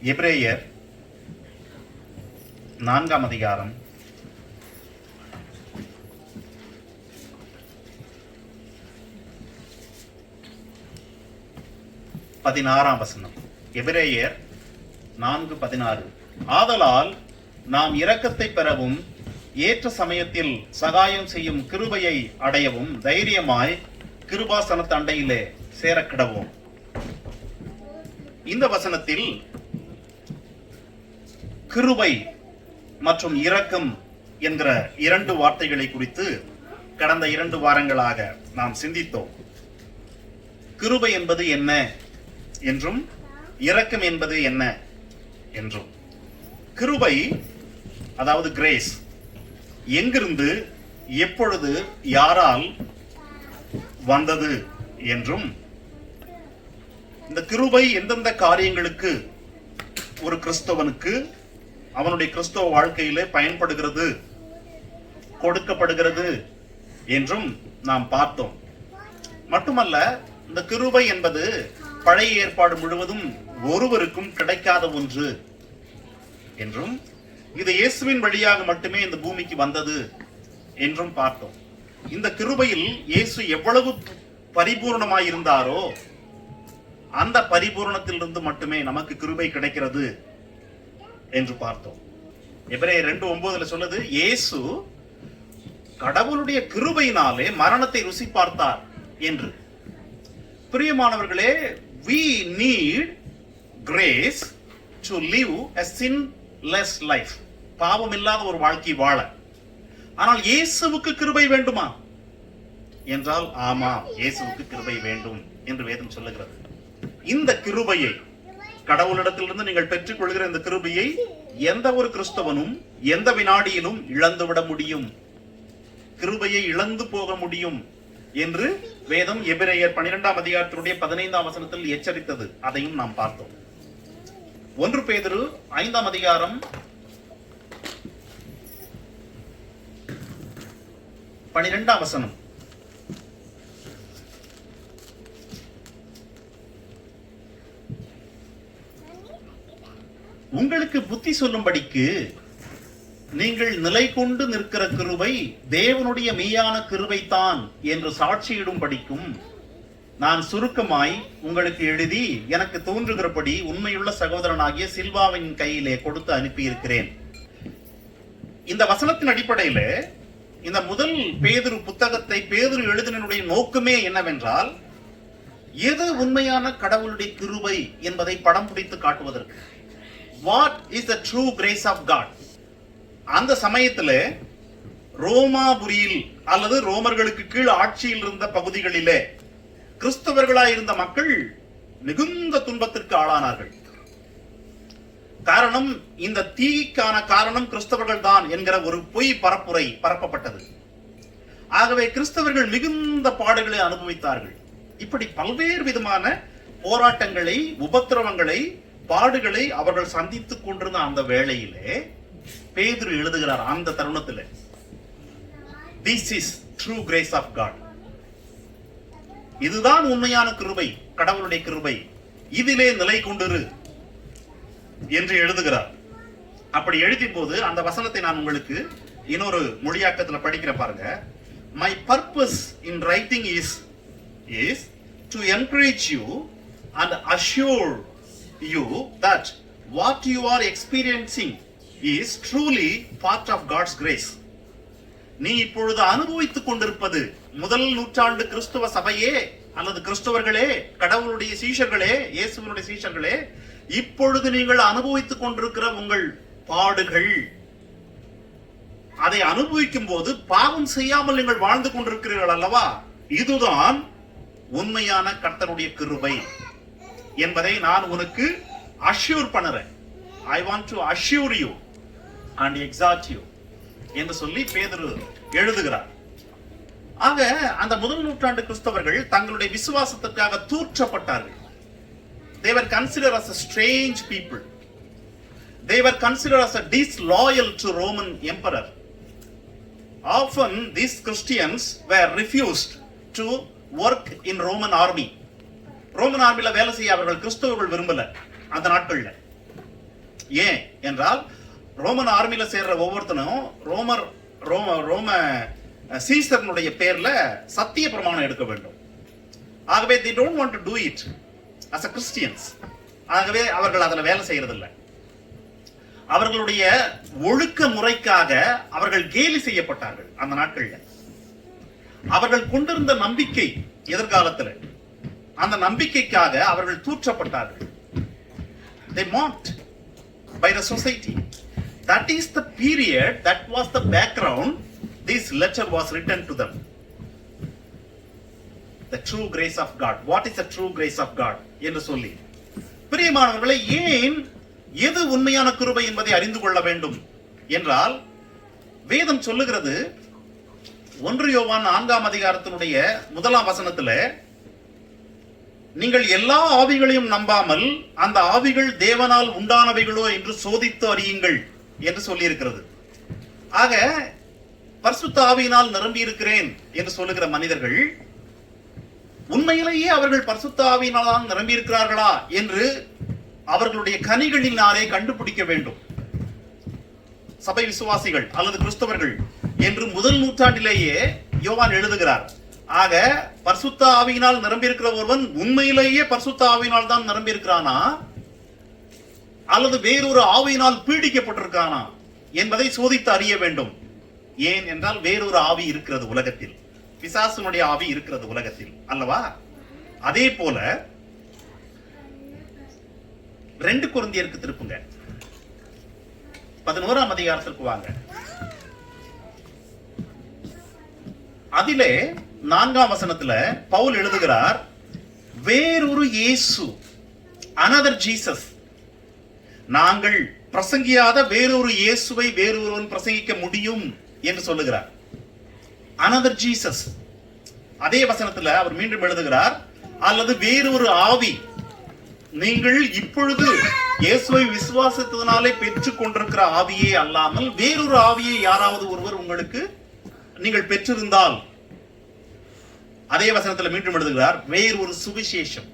எபிரேயர் 4 அதிகாரம் 16 வசனம். எபிரேயர் 4:16. ஆதலால் நாம் இரக்கத்தை பெறவும் ஏற்ற சமயத்தில் சகாயம் செய்யும் கிருபையை அடையவும் தைரியமாய் கிருபாசனத்து அண்டையிலே சேரக்கிடவும். இந்த வசனத்தில் கிருபை மற்றும் இரக்கம் என்கிற 2 வார்த்தைகளை குறித்து கடந்த 2 வாரங்களாக நாம் சிந்தித்தோம். கிருபை என்பது என்ன என்றும் இரக்கம் என்பது என்ன என்றும். கிருபை அதாவது கிரேஸ் எங்கிருந்து எப்பொழுது யாரால் வந்தது என்றும், இந்த கிருபை எந்தெந்த காரியங்களுக்கு ஒரு கிறிஸ்தவனுக்கு அவனுடைய கிறிஸ்தவ வாழ்க்கையிலே பயன்படுகிறது, கொடுக்கப்படுகிறது என்றும் நாம் பார்த்தோம். மட்டுமல்ல, இந்த கிருபை என்பது பழைய ஏற்பாடு முழுவதும் ஒருவருக்கும் கிடைக்காத ஒன்று என்றும், இது இயேசுவின் வழியாக மட்டுமே இந்த பூமிக்கு வந்தது என்றும் பார்த்தோம். இந்த கிருபையில் இயேசு எவ்வளவு பரிபூர்ணமாயிருந்தாரோ அந்த பரிபூர்ணத்திலிருந்து மட்டுமே நமக்கு கிருபை கிடைக்கிறது என்று பார்த்தோம். எபிரேயர் 2:9 சொல்லுது, இயேசு கடவுளுடைய கிருபையினாலே மரணத்தை ருசி பார்த்தார் என்று. பிரியமானவர்களே, we need grace to live a sinless life. பாவம் இல்லாத ஒரு வாழ்க்கை வாழ. ஆனால் இயேசுவுக்கு கிருபை வேண்டுமா என்றால் ஆமாம், இயேசுவுக்கு கிருபை வேண்டும் என்று வேதம் சொல்லுகிறது. இந்த கிருபையை, கடவுளிடத்திலிருந்து நீங்கள் பெற்றுக் கொள்கிற இந்த கிருபையை எந்த ஒரு கிறிஸ்தவனும் எந்த வினாடியிலும் இழந்துவிட முடியும், கிருபையை இழந்து போக முடியும் என்று வேதம் எபிரேயர் 12 அதிகாரத்தினுடைய 15 வசனத்தில் எச்சரித்தது. அதையும் நாம் பார்த்தோம். 1 பேதுரு 5 அதிகாரம் 12 வசனம். உங்களுக்கு புத்தி சொல்லும்படிக்கு நீங்கள் நிலை கொண்டு நிற்கிற கிருபை தேவனுடைய மெய்யான கிருபைதான் என்று சாட்சியிடும் படிக்கும் நான் சுருக்கமாய் உங்களுக்கு எழுதி எனக்கு தோன்றுகிறபடி உண்மையுள்ள சகோதரனாகிய சில்வாவின் கையிலே கொடுத்து அனுப்பியிருக்கிறேன். இந்த வசனத்தின் அடிப்படையில் இந்த முதல் பேதுரு புத்தகத்தை பேதுரு எழுதினுடைய நோக்கமே என்னவென்றால், எது உண்மையான கடவுளுடைய கிருபை என்பதை படம் பிடித்து காட்டுவதற்கு. What is the true grace of God? அந்த சமயத்தில் ரோமாபுரியில் அல்லது ரோமர்களுக்கு கீழ் ஆட்சியில் இருந்த பகுதிகளிலே கிறிஸ்தவர்களாய் இருந்த மக்கள் மிகுந்த துன்பத்திற்கு ஆளானார்கள். காரணம், இந்த தீக்கான காரணம் கிறிஸ்தவர்கள் தான் என்கிற ஒரு பொய் பரப்புரை பரப்பப்பட்டது. ஆகவே கிறிஸ்தவர்கள் மிகுந்த பாடுகளை அனுபவித்தார்கள். இப்படி பல்வேறு விதமான போராட்டங்களை, உபத்திரவங்களை, பாடுகளை அவர்கள் சந்தித்துக் கொண்டிருந்த அந்த வேளையிலே பேதுரு எழுதுகிறார். அந்த தருணத்தில் this is true grace of God, இதுதான் உண்மையான கிருபை, கடவுளுடைய கிருபை, இதிலே நிலை கொண்டிரு என்று எழுதுகிறார். அப்படி எழுதிய போது அந்த வசனத்தை நான் உங்களுக்கு இன்னொரு மொழியாக்கத்தில் படிக்கிற பாருங்க. My purpose in writing is to encourage you and assure you that what you are experiencing is truly part of God's grace. நீ இப்பொழுது அனுபவித்துக் கொண்டிருப்பது, முதல் நூற்றாண்டு கிறிஸ்துவ சபையே அல்லது கிறிஸ்தவர்களே, கடவுளுடைய சீஷர்களே, இயேசுவினுடைய சீஷர்களே, இப்பொழுது நீங்கள் அனுபவித்துக் கொண்டிருக்கிற உங்கள் பாடுகள், அதை அனுபவிக்கும் போது பாவம் செய்யாமல் நீங்கள் வாழ்ந்து கொண்டிருக்கிறீர்கள் அல்லவா, இதுதான் உண்மையான கர்த்தருடைய கிருபை என்பதை நான் உனக்கு அஷ்யூர் பண்ணுறேன். I want to assure you and exhort you என்று சொல்லி பேதுரு எழுதுகிறார். ஆக அந்த முதல் நூற்றாண்டு கிறிஸ்தவர்கள் தங்களுடைய விசுவாசத்திற்காக தூற்றப்பட்டார்கள். They were considered as a strange people. They were considered as a disloyal to Roman emperor. Often these Christians were refused to work in Roman army. Roman ஆர்மில வேலை செய்ய அவர்கள் கிறிஸ்தவர்கள் விரும்பல அந்த நாட்கள்ல. ஏன் என்றால் ரோமன் ஆர்மியில சேர்ற ஒவ்வொருத்தனும் ரோம சீசர்னுடைய பேர்ல சத்திய பிரமாணம் எடுக்க வேண்டும். ஆகவே they don't want to do it as a Christians. ஆகவே அவர்கள் அதுல வேலை செய்யறதில்லை. அவர்களுடைய ஒழுக்க முறைக்காக அவர்கள் கேலி செய்யப்பட்டார்கள் அந்த நாட்கள்ல. அவர்கள் கொண்டிருந்த நம்பிக்கை எதிர்காலத்தில், அந்த நம்பிக்கைக்காக அவர்கள் தூற்றப்பட்டார்கள். They mocked by the society. That is the period, that was the background this letter was written to them. The true grace of God. What is the true grace of God என்று சொல்லி, பிரியமானவர்களே, ஏன் எது உண்மையான கிருபை என்பதை அறிந்து கொள்ள வேண்டும் என்றால், வேதம் சொல்லுகிறது 1 யோவான் 4ஆம் அதிகாரத்தினுடைய 1ஆம் வசனத்துல, நீங்கள் எல்லா ஆவிகளையும் நம்பாமல் அந்த ஆவிகள் தேவனால் உண்டானவைகளோ என்று சோதித்து அறியுங்கள் என்று சொல்லி இருக்கிறது. ஆக பரிசுத்த ஆவியினால் நிரம்பி இருக்கிறேன் என்று சொல்லுகிற மனிதர்கள் உண்மையிலேயே அவர்கள் பரிசுத்த ஆவியினால் நிரம்பி இருக்கிறார்களா என்று அவர்களுடைய கனிகளினாலே கண்டுபிடிக்க வேண்டும். சபை விசுவாசிகள் அல்லது கிறிஸ்தவர்கள் என்று முதல் நூற்றாண்டிலேயே யோவான் எழுதுகிறார். ஆக பரிசுத்த ஆவியினால் நிரம்பி இருக்கிற ஒருவன் உண்மையிலேயே பரிசுத்த ஆவியினால் தான் நிரம்பி இருக்கிறானா அல்லது வேறொரு ஆவியினால் பீடிக்கப்பட்டிருக்கானா என்பதை சோதித்து அறிய வேண்டும். ஏன் என்றால் வேறொரு ஆவி இருக்கிறது உலகத்தில், பிசாசுனுடைய ஆவி இருக்கிறது உலகத்தில் அல்லவா? அதே போல 2 கொரிந்தியருக்கு திருப்புங்க, 11ஆம் அதிகாரத்திற்கு வாங்க. அதிலே 4ஆம் வசனத்துல பவுல் எழுதுகிறார், வேறொரு இயேசு, another Jesus, நாங்கள் பிரசங்கியாத வேறொரு இயேசுவை வேறொருவன் பிரசங்கிக்க முடியும் என்று சொல்லுகிறார். another Jesus. அதே வசனத்துல அவர் மீண்டும் எழுதுகிறார், அல்லது வேறொரு ஆவி, நீங்கள் இப்பொழுது இயேசுவை விசுவாசத்தினாலே பெற்றுக் கொண்டிருக்கிற ஆவியே அல்லாமல் வேறொரு ஆவியை யாராவது ஒருவர் உங்களுக்கு நீங்கள் பெற்றிருந்தால், அதே வசனத்துல மீண்டும் எழுதுகிறார், வேறொரு சுவிசேஷம்,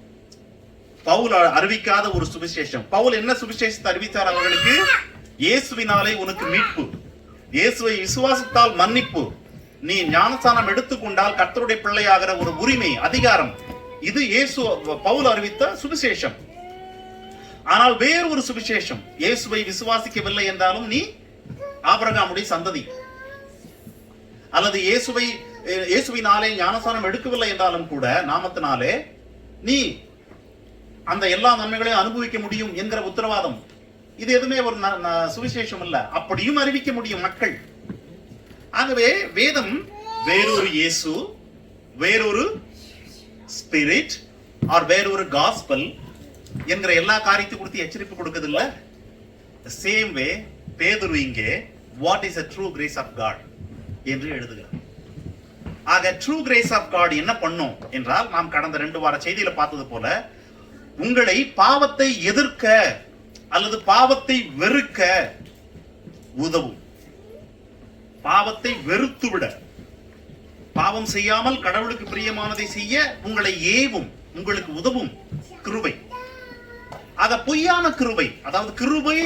பவுல் அறிவிக்காத ஒரு சுவிசேஷம். பவுல் என்ன சுவிசேஷத்தை அறிவித்தார் அவர்களுக்கு? இயேசுவினாலே உனக்கு மீட்பு, இயேசுவை விசுவாசத்தால் மன்னிப்பு, நீ ஞானஸ்நானம் எடுத்துக்கொண்டால் கர்த்தருடைய பிள்ளையாகிற ஒரு உரிமை, அதிகாரம். இது இயேசு பவுல் அறிவித்த சுவிசேஷம். ஆனால் வேறு ஒரு சுவிசேஷம், இயேசுவை விசுவாசிக்கவில்லை என்றாலும் நீ ஆபிரகாமுடைய சந்ததி, அல்லது இயேசுவினாலே ஞானஸ்நானம் எடுக்கவில்லை என்றாலும் கூட நாமத்தினாலே நீ அந்த எல்லா நன்மைகளையும் அனுபவிக்க முடியும் என்கிற உத்தரவாதம். இது எதுவுமே ஒரு சுவிசேஷம் இல்ல. அப்படியும் அறிவிக்க முடியும் மக்கள். ஆகவே வேதம் வேறொரு இயேசு, வேறொரு ஸ்பிரிட் ஆர் வேறொரு காஸ்பல் என்கிற எல்லா காரியத்தை குறித்து எச்சரிப்பு கொடுக்கிறது இல்ல. சேம் வே பேதுரு இங்கே what is a true grace of God என்று எழுதுகிறார். ஆக ட்ரூ கிரேஸ் ஆஃப் காட் என்ன பண்ணும் என்றால், நாம் கடந்த 2 வார செய்தியில பார்த்தது போல, உங்களை பாவத்தை எதிர்க்க அல்லது பாவத்தை வெறுக்க உதவும். பாவத்தை வெறுத்துவிட, பாவம் செய்யாமல் கடவுளுக்கு பிரியமானதை செய்ய உங்களை ஏவும், உங்களுக்கு உதவும் கிருபை. அத பொய்யான கிருபை, அதாவது கிருபை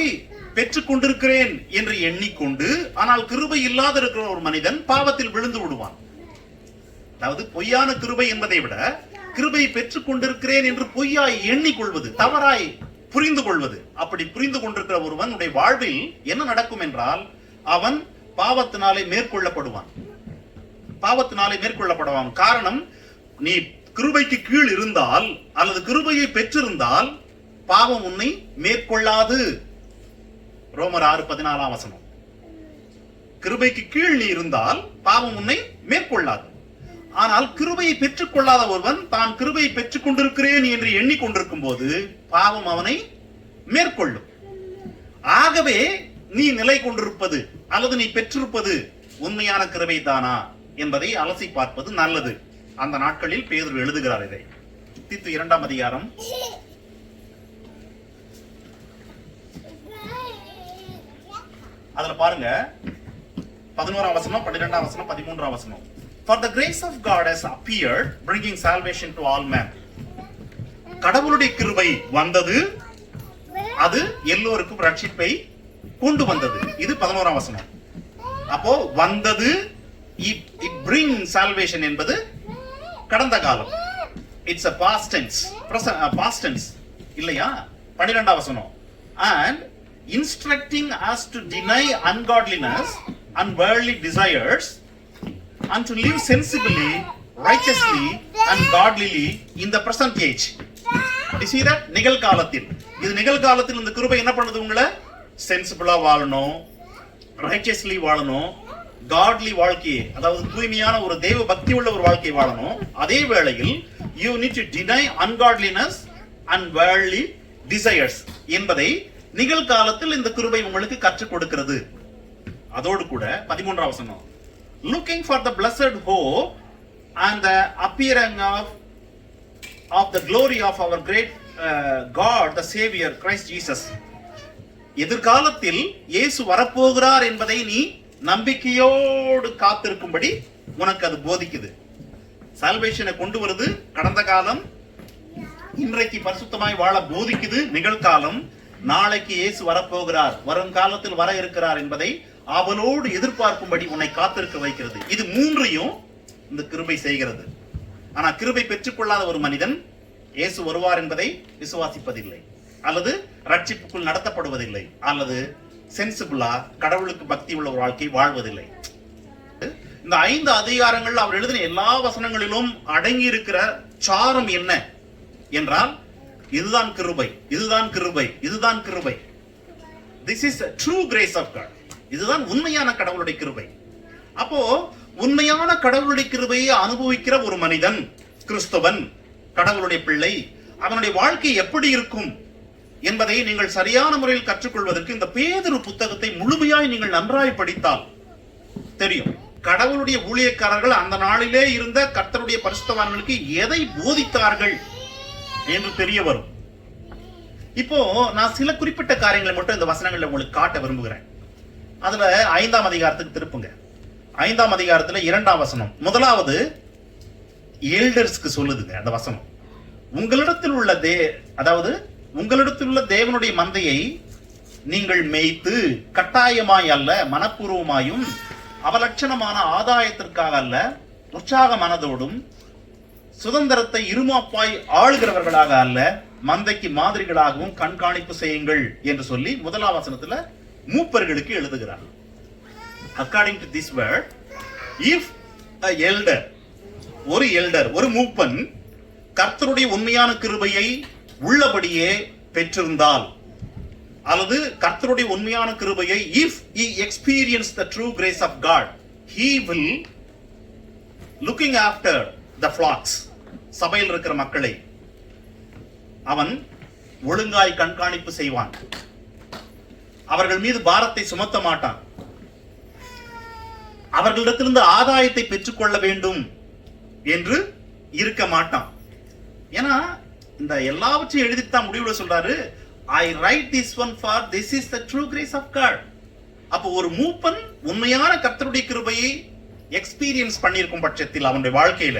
பெற்றுக் கொண்டிருக்கிறேன் என்று எண்ணிக்கொண்டு ஆனால் கிருபை இல்லாத இருக்கிற ஒரு மனிதன் பாவத்தில் விழுந்து விடுவான். அதாவது பொய்யான கிருபை என்பதை விட கிருபை பெற்றுக் கொண்டிருக்கிறேன் என்று பொய்யாய் எண்ணிக்கொள்வது, தவறாய் புரிந்து கொள்வது. அப்படி புரிந்து கொண்டிருக்கிற ஒருவனுடைய வாழ்வில் என்ன நடக்கும் என்றால், அவன் பாவத்தினாலே மேற்கொள்ளப்படுவான். காரணம், நீ கிருபைக்கு கீழ் இருந்தால் அல்லது கிருபையை பெற்றிருந்தால் பாவம் உன்னை மேற்கொள்ளாது. ரோமர் 6:14 வசனம். கிருபைக்கு கீழ் நீ இருந்தால் பாவம் உன்னை மேற்கொள்ளாது. ஆனால் கிருபையை பெற்றுக் கொள்ளாத ஒருவன் தான் கிருபையை பெற்றுக் கொண்டிருக்கிறேன் என்று எண்ணிக்கொண்டிருக்கும் போது பாவம் அவனை மேற்கொள்ளும். ஆகவே நீ நிலை கொண்டிருப்பது அல்லது நீ பெற்றிருப்பது உண்மையான கிருபை தானா என்பதை அலசி பார்ப்பது நல்லது. அந்த நாட்களில் பேதுரு எழுதுகிறார் இதை. தீத்து 2ஆம் அதிகாரம் 11ஆம் வசனம், 12ஆம் வசனம், 13ஆம் வசனம். For the grace of God has appeared, bringing salvation to all men. கடவுளுடைய கிருபை வந்தது, அது எல்லோருக்கும் ரட்சிப்பை கொண்டு வந்தது. இது 11ஆம் வசனம். அப்போ வந்தது, it bring salvation என்பது கடந்த காலம். It's a past tense, past tense இல்லையா? 12ஆம் வசனம். And instructing us to deny ungodliness and worldly desires and to live sensibly, righteously and godlyly in the present age. You see that? நிகழ்காலத்தில். இது நிகழ்காலத்தில் இந்த கிருபை என்ன பண்ணுது? உங்களை சென்சிபிளா வாழணும், ரைச்சஸ்லி வாழணும், காட்லி வாழ்க்கையை, அதாவது தூய்மையான ஒரு தெய்வ பக்தி உள்ள ஒரு வாழ்க்கையை வாழணும். அதே வேளையில் you need to deny ungodliness and worldly desires என்பதை நிகழ்காலத்தில் இந்த கிருபை உங்களுக்கு கற்றுக் கொடுக்கிறது. அதோடு கூட 13ஆம் வசனம், looking for the blessed hope and the appearing of the glory of our great God the Savior Christ Jesus. எதிர்காலத்தில் இயேசு வரப்போகிறார் என்பதை நீ நம்பிக்கையோடு காத்திருக்கும்படி உனக்கு அது போதிக்குது. சால்வேஷனை கொண்டு வருது கடந்த காலம், இன்றைக்கு பரிசுத்தமாய் வாழ போதிக்குது நிகழ்காலம். நாளைக்கு இயேசு வரப்போகிறார், வரும் காலத்தில் வர இருக்கிறார் என்பதை அவனோடு எதிர்பார்க்கும்படி உன்னை காத்திருக்க வைக்கிறது. இது மூன்றையும் இந்த கிருபை செய்கிறது. ஆனா கிருபை பெற்றுக்கொள்ளாத ஒரு மனிதன் இயேசு வருவார் என்பதை விசுவாசிப்பதில்லை, அல்லது ரட்சிப்புக்குள் நடத்தப்படுவதில்லை, அல்லது சென்சிபிளா கடவுளுக்கு பக்தி உள்ள ஒரு வாழ்க்கை வாழ்வதில்லை. இந்த 5 அதிகாரங்கள் அவர் எழுதின எல்லா வசனங்களிலும் அடங்கி இருக்கிற சாரம் என்ன என்றால், இதுதான் கிருபை, இதுதான் கிருபை, இதுதான் கிருபை. This is a true grace of God. இதுதான் உண்மையான கடவுளுடைய கிருபை. அப்போ உண்மையான கடவுளுடைய கிருபையை அனுபவிக்கிற ஒரு மனிதன், கிறிஸ்தவன், கடவுளுடைய பிள்ளை, அவனுடைய வாழ்க்கை எப்படி இருக்கும் என்பதை நீங்கள் சரியான முறையில் கற்றுக்கொள்வதற்கு இந்த பேதுரு புத்தகத்தை முழுமையாய் நீங்கள் நன்றாய் படித்தால் தெரியும். கடவுளுடைய ஊழியக்காரர்கள் அந்த நாளிலே இருந்த கர்த்தருடைய பரிசுத்தவான்களுக்கு எதை போதித்தார்கள் என்று தெரிய வரும். இப்போ நான் சில குறிப்பிட்ட காரியங்களை மட்டும் இந்த வசனங்களை உங்களுக்கு காட்ட விரும்புகிறேன். அதுல 5ஆம் அதிகாரத்துக்கு திருப்புங்க. 5ஆம் அதிகாரத்துல 2ஆம் வசனம் முதலாவது எல்டர்ஸ்க்கு சொல்லுதுங்க. அந்த வசனம், உங்களிடத்தில் உள்ள அதாவது உங்களிடத்தில் உள்ள தேவனுடைய மந்தையை நீங்கள் மேய்த்து கட்டாயமாய் அல்ல, மனப்பூர்வமாயும் அவலட்சணமான ஆதாயத்திற்காக அல்ல, உற்சாக மனதோடும் சுதந்திரத்தை இருமாப்பாய் ஆளுகிறவர்களாக அல்ல, மந்தைக்கு மாதிரிகளாகவும் கண்காணிப்பு செய்யுங்கள் என்று சொல்லி 1ஆம் வசனத்துல மூப்பர்களுக்கு எழுதுகிறார். According to this word, if a elder, ஒரு எல்டர், ஒரு மூப்பன் கர்த்தருடைய உண்மையான கிருபையை உள்ளபடியே பெற்றிருந்தால், அல்லது கர்த்தருடைய உண்மையான கிருபையை if he experienced the true grace of God, he will looking after the flocks, சபையில் இருக்கிற மக்களை அவன் ஒழுங்காய் கண்காணிப்பு செய்வான். அவர்கள் மீது பாரத்தை சுமத்த மாட்டான். அவர்களிடத்திலிருந்து ஆதாயத்தை பெற்றுக்கொள்ள வேண்டும் என்று இருக்க மாட்டான். ஏன்னா இந்த எல்லாவற்றையும் எழுதித்தான் முடிவுல சொல்றாரு, I write this one for this is the true grace of God. அப்போ ஒரு மூப்பன் உண்மையான கர்த்தருடைய கிருபையை எக்ஸ்பீரியன்ஸ் பண்ணியிருக்கும் பட்சத்தில் அவனுடைய வாழ்க்கையில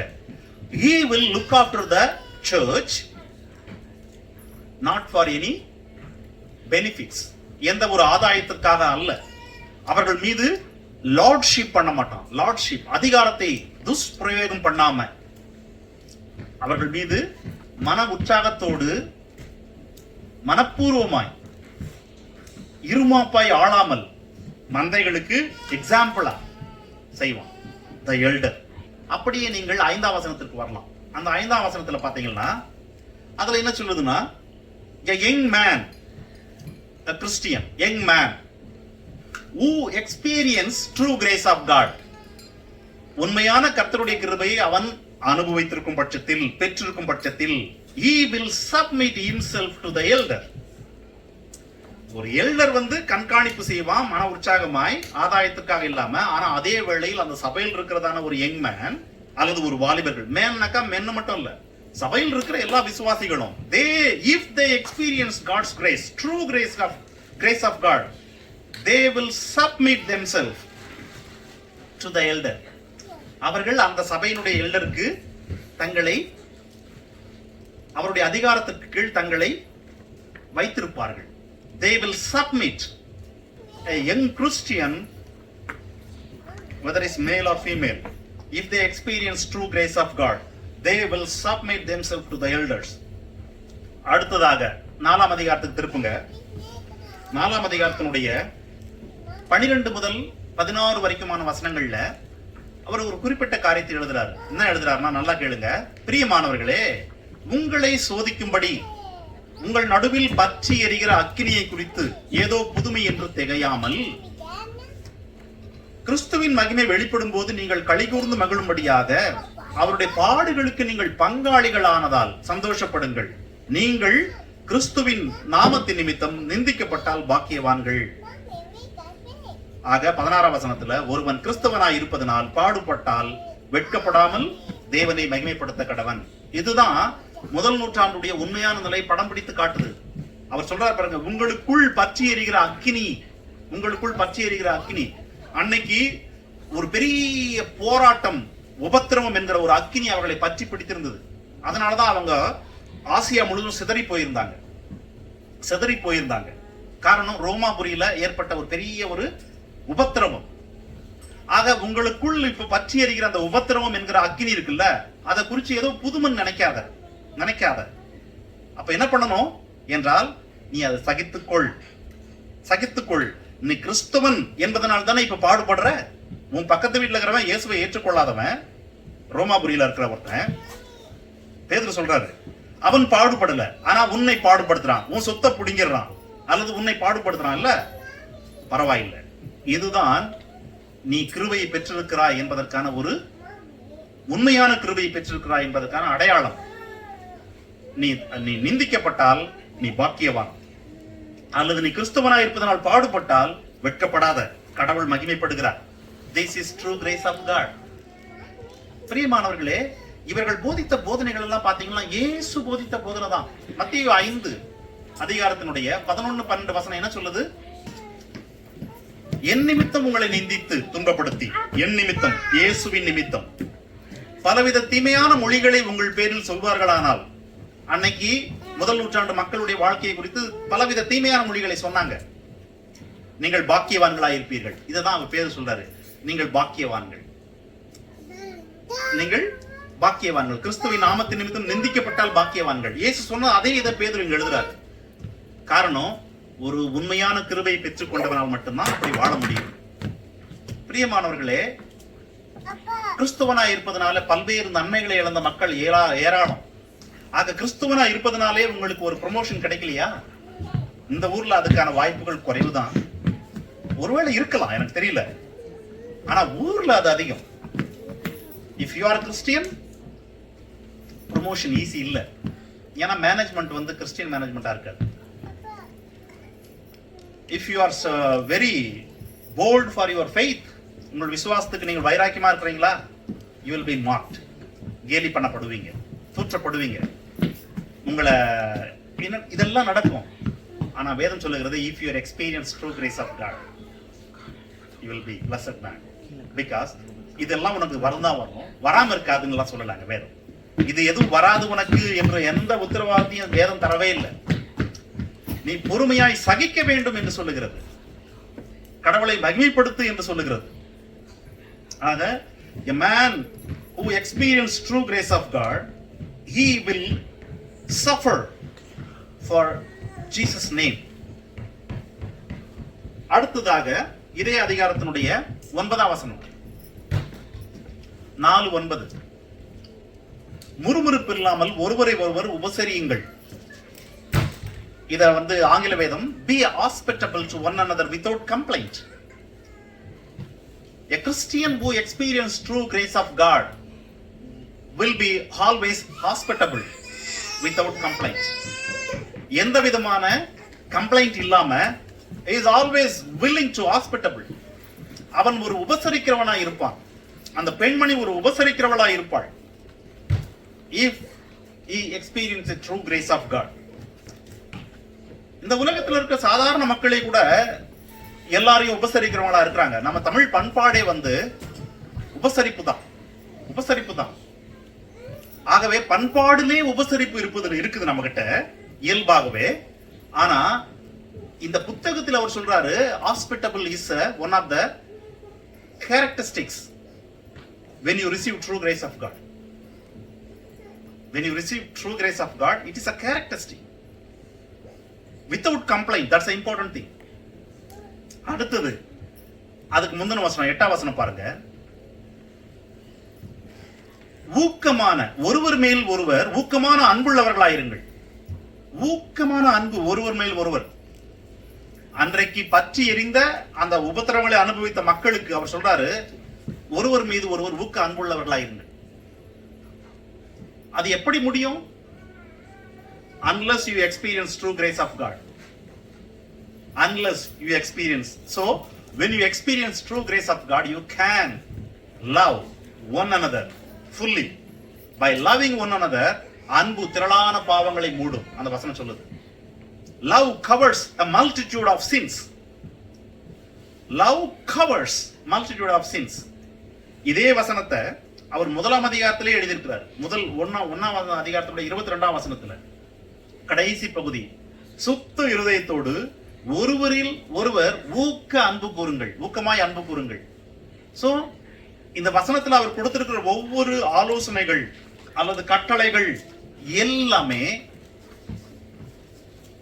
he will look after the church not for any benefits, எந்த ஒரு ஆதாயத்திற்காக அல்ல. அவர்கள் மீது லார்ட்ஷிப் பண்ண மாட்டான். லார்ட்ஷிப், அதிகாரத்தை துஷ்பிரயோகம் பண்ணாம அவர்கள் மீது மன உற்சாகத்தோடு மனப்பூர்வமாய் இருமாப்பாய் ஆளாமல் மந்தைகளுக்கு எக்ஸாம்பிளா செய்வான் த எல்டர். அப்படியே நீங்கள் 5ஆம் வசனத்திற்கு வரலாம். அந்த 5ஆம் வசனத்துல பாத்தீங்கன்னா அதுல என்ன சொல்லுதுன்னா, a young man, a Christian young man who experience true grace of God, உண்மையான கர்த்தருடைய கிருபையை அவன் அனுபவித்திருக்கும் பட்சத்தில், பெற்றிருக்கும் பட்சத்தில், he will submit himself to the elder. ஒரு எல்டர் கண்காணிப்பு செய்வான் மன உற்சாகமாய், ஆதாயத்துக்காக இல்லாம. ஆனா அதே வேளையில் அந்த சபையில் இருக்கிறதான ஒரு யங் மேன் அல்லது ஒரு வாலிபர்கள், மேன்னாக்கா மென்னு மட்டும் இல்ல, சபையில் இருக்கிற எல்லா விசுவாசிகளும், if they experience God's grace, true grace of God, they will submit themselves to the elder. அவர்கள் அந்த சபையினுடைய எல்டருக்கு தங்களை, அவருடைய அதிகாரத்திற்கு கீழ் தங்களை வைத்திருப்பார்கள். they will submit. A young Christian, whether it's male or female, if they experience true grace of God, they will submit themselves to the elders. அடுத்ததாக 4ஆம் அதிகாரத்துக்கு திருப்புங்க. 4ஆம் அதிகாரத்தினுடைய 12 முதல் 16 வரைக்குமான வசனங்கள்ல அவர் ஒரு குறிப்பிட்ட காரியத்தை எழுதுறாரு. என்ன எழுதுறாருன்னா, நல்லா கேளுங்க. பிரியமானவர்களே, உங்களை சோதிக்கும்படி உங்கள் நடுவில் பற்றி எரிகிற அக்கினியை குறித்து ஏதோ புதுமை என்று திகையாமல், கிறிஸ்துவின் மகிமை வெளிப்படும் போது நீங்கள் களிகூர்ந்து மகிழும்படியாக அவருடைய பாடுகளுக்கு நீங்கள் பங்காளிகளானதால் சந்தோஷப்படுங்கள். நீங்கள் கிறிஸ்துவின் நாமத்தின் நிமித்தம் நிந்திக்கப்பட்டால் பாக்கியவான்கள். ஆக 16ஆம் வசனத்துல, ஒருவன் கிறிஸ்தவனாய் இருப்பதனால் பாடுபட்டால் வெட்கப்படாமல் தேவனை மகிமைப்படுத்த கடவன். இதுதான் முதல் நூற்றாண்டுடைய உண்மையான நிலை படம் பிடித்து காட்டுது. அவர் சொல்றார் பாருங்க, உங்களுக்குள் பற்றி எரிகிற அக்கினி, உங்களுக்குள் பற்றி எரிகிற அக்கினி. அன்னைக்கு ஒரு பெரிய போராட்டம், உபத்திரவம் என்கிற ஒரு அக்கினி அவர்களை பற்றி பிடித்திருந்தது. அதனாலதான் அவங்க ஆசியா முழுவதும் சிதறி போயிருந்தாங்க. காரணம், ரோமாபுரியில ஏற்பட்ட ஒரு பெரிய ஒரு உபத்திரவம். ஆக உங்களுக்குள் இப்ப பற்றி எரிகிற அந்த உபத்திரவம் என்கிற அக்கினி இருக்குல்ல, அதை குறிச்சு ஏதோ புதுமன் நினைக்காத. அப்ப என்ன பண்ணணும் என்றால், நீ அதை சகித்துக்கொள். நீ கிறிஸ்தவன் என்பதனால தானே இப்ப பாடுபடுற. உன் பக்கத்து வீட்டுல இருக்கிறவன் இயேசுவை ஏற்றுக்கொள்ளாதவன், ரோமாபுரியில இருக்கிற ஒருத்தன், பேதுரு சொல்றாரு, அவன் பாடுபடல, ஆனா உன்னை பாடுபடுத்துறான், உன் சொத்தை புடிங்கிடுறான், அல்லது உன்னை பாடுபடுத்துறான். இல்ல, பரவாயில்லை. இதுதான் நீ கிருபையை பெற்றிருக்கிறாய் என்பதற்கான ஒரு உண்மையான கிருபையை பெற்றிருக்கிறாய் என்பதற்கான அடையாளம். நீ நிந்திக்கப்பட்டால் நீ பாக்கியவான், அல்லது நீ கிறிஸ்தவனாய் இருப்பதனால் பாடுபட்டால் வெட்கப்படாத. கடவுள் மகிமைப்படுகிறார். This is true grace of God. பிரியமானவர்களே, இவர்கள் போதித்த போதனைகள் எல்லாம் பாத்தீங்கன்னா இயேசு போதித்த போதனை தான். மத்தேயு 5 அதிகாரத்தினுடைய 11-12 வசனம் என்ன சொல்லுது? என் நிமித்தம் உங்களை நிந்தித்து துன்பப்படுத்தி, என் நிமித்தம், இயேசுவின் நிமித்தம் பலவித தீமையான மொழிகளை உங்கள் பேரில் சொல்வார்களானால், அன்னைக்கு முதல் நூற்றாண்டு மக்களுடைய வாழ்க்கையை குறித்து பலவித தீமையான மொழிகளை சொன்னாங்க. நீங்கள் பாக்கியவான்களாய் இருப்பீர்கள். இதுதான் அவர் பேரு சொல்றாரு, நீங்கள் பாக்கியவான்கள். கிறிஸ்துவின் நாமத்தின் நிமித்தம் நிந்திக்கப்பட்டால் பாக்கியவான்கள். இயேசு சொன்ன அதே இதை பேதுரு இங்க எழுதுறாரு. காரணம், ஒரு உண்மையான கிருபை பெற்றுக் கொண்டவனால் மட்டும்தான் அப்படி வாழ முடியும். பிரியமானவர்களே, கிறிஸ்துவனாய் இருப்பதனால பல்வேறு நன்மைகளை இழந்த மக்கள் ஏராளம். ஆக கிறிஸ்துவனா இருப்பதனாலே உங்களுக்கு ஒரு ப்ரமோஷன் கிடைக்கலையா? இந்த ஊர்ல அதுக்கான வாய்ப்புகள் குறைவுதான். ஒருவேளை இருக்கலாம், எனக்கு தெரியல. ஆனா ஊர்ல அது அதிகம். If you are Christian, promotion easy இல்ல. ஏன்னா மேனேஜ்மெண்ட் வந்து கிறிஸ்டியன் மேனேஜ்மெண்டா இருக்காது. If you are very bold for your faith, உங்கள் விசுவாசத்துக்கு நீங்கள் வைராக்கியமா இருக்கிறீங்களா, யூ வில் பி மார்க்ட். கேலி பண்ணப்படுவீங்க, தூற்றப்படுவீங்க. உங்களை இதெல்லாம் நடக்கும். ஆனா வேதம் சொல்லுகிறது, if you experience true grace of God, you will be blessed man. Because இதெல்லாம் உனக்கு வரதான் வரணும், வராம இருக்காதுன்னு சொல்லலாங்க வேதம். இது எதுவும் வராது உனக்கு என்ற எந்த உத்தரவாதத்தையும் வேதம் தரவே இல்லை. நீ பொறுமையாய் சகிக்க வேண்டும் என்று சொல்லுகிறது. கடவுளை மகிமைப்படுத்து என்று சொல்லுகிறது. ஆக a man who experienced true grace of God, he will suffer for Jesus name. அடுத்ததாக இதே அதிகாரத்தினுடைய 9ஆம் வசனம், 4:9, முறுமுறுப்பு இல்லாமல் ஒருவரை ஒருவர் உபசரியுங்கள். இத வந்து ஆங்கில வேதம், be hospitable to one another without complaint. A Christian who experiences true grace of God will be always hospitable without complaint. எந்த விதமான கம்ப்ளைண்ட் இல்லாம is always willing to hospitable. அவன் ஒரு உபசரிக்கிறவனா இருப்பான். அந்த பெண்மணி ஒரு உபசரிக்கிறவளா இருப்பாள். If he experiences the true grace of God. இந்த உலகத்தில் இருக்க சாதாரண மக்களே கூட எல்லாரையும் உபசரிக்கிறவங்களா இருக்கிறாங்க. நம்ம தமிழ் பண்பாடே வந்து உபசரிப்பு தான். ஆகவே பண்பாடுலே உபசரிப்பு இருக்குது நம்ம கிட்ட இயல்பாகவே. ஆனா இந்த புத்தகத்தில் அவர் சொல்றாரு hospitable is one of the characteristics when you receive true grace of God. When you receive true grace of God, it is a characteristic. Without complaint, that's the important thing. அடுத்தது அதுக்கு முந்தின வசனம் 8ஆம் வசனம் பாருங்க. ஊக்கமான ஒருவர் மேல் ஒருவர் ஊக்கமான அன்புள்ளவர்களாயிருங்கள். ஊக்கமான அன்பு ஒருவர் மேல் ஒருவர். அன்றைக்கு பற்றி எரிந்த அந்த உபத்திரவங்களை அனுபவித்த மக்களுக்கு அவர் சொல்றாரு ஒருவர் மீது ஒருவர் ஊக்க அன்புள்ளவர்களாயிருங்கள். அது எப்படி முடியும்? Unless you experience true grace of God. Unless you experience. So, when you experience true grace of God, you can love one another fully. By loving one another, அன்பு திரளான பாவங்களை மூடும். அந்த வசனம் சொல்லுது. Love covers a multitude of sins. Love covers multitude of sins. இதே வசனத்தை அவர் 1ஆம் அதிகாரத்திலே எழுதியிருக்கிறார். முதல் 1ஆம் அதிகாரத்தோட 22ஆம் வசனத்துல கடைசி பகுதி, சுத்த இருதயத்தோடு ஒருவரில் ஒருவர் ஊக்க அன்பு கூறுங்கள், ஊக்கமாய் அன்பு கூறுங்கள். சோ இந்த வசனத்துல அவர் கொடுத்திருக்கிற ஒவ்வொரு ஆலோசனைகள் அல்லது கட்டளைகள் எல்லாமே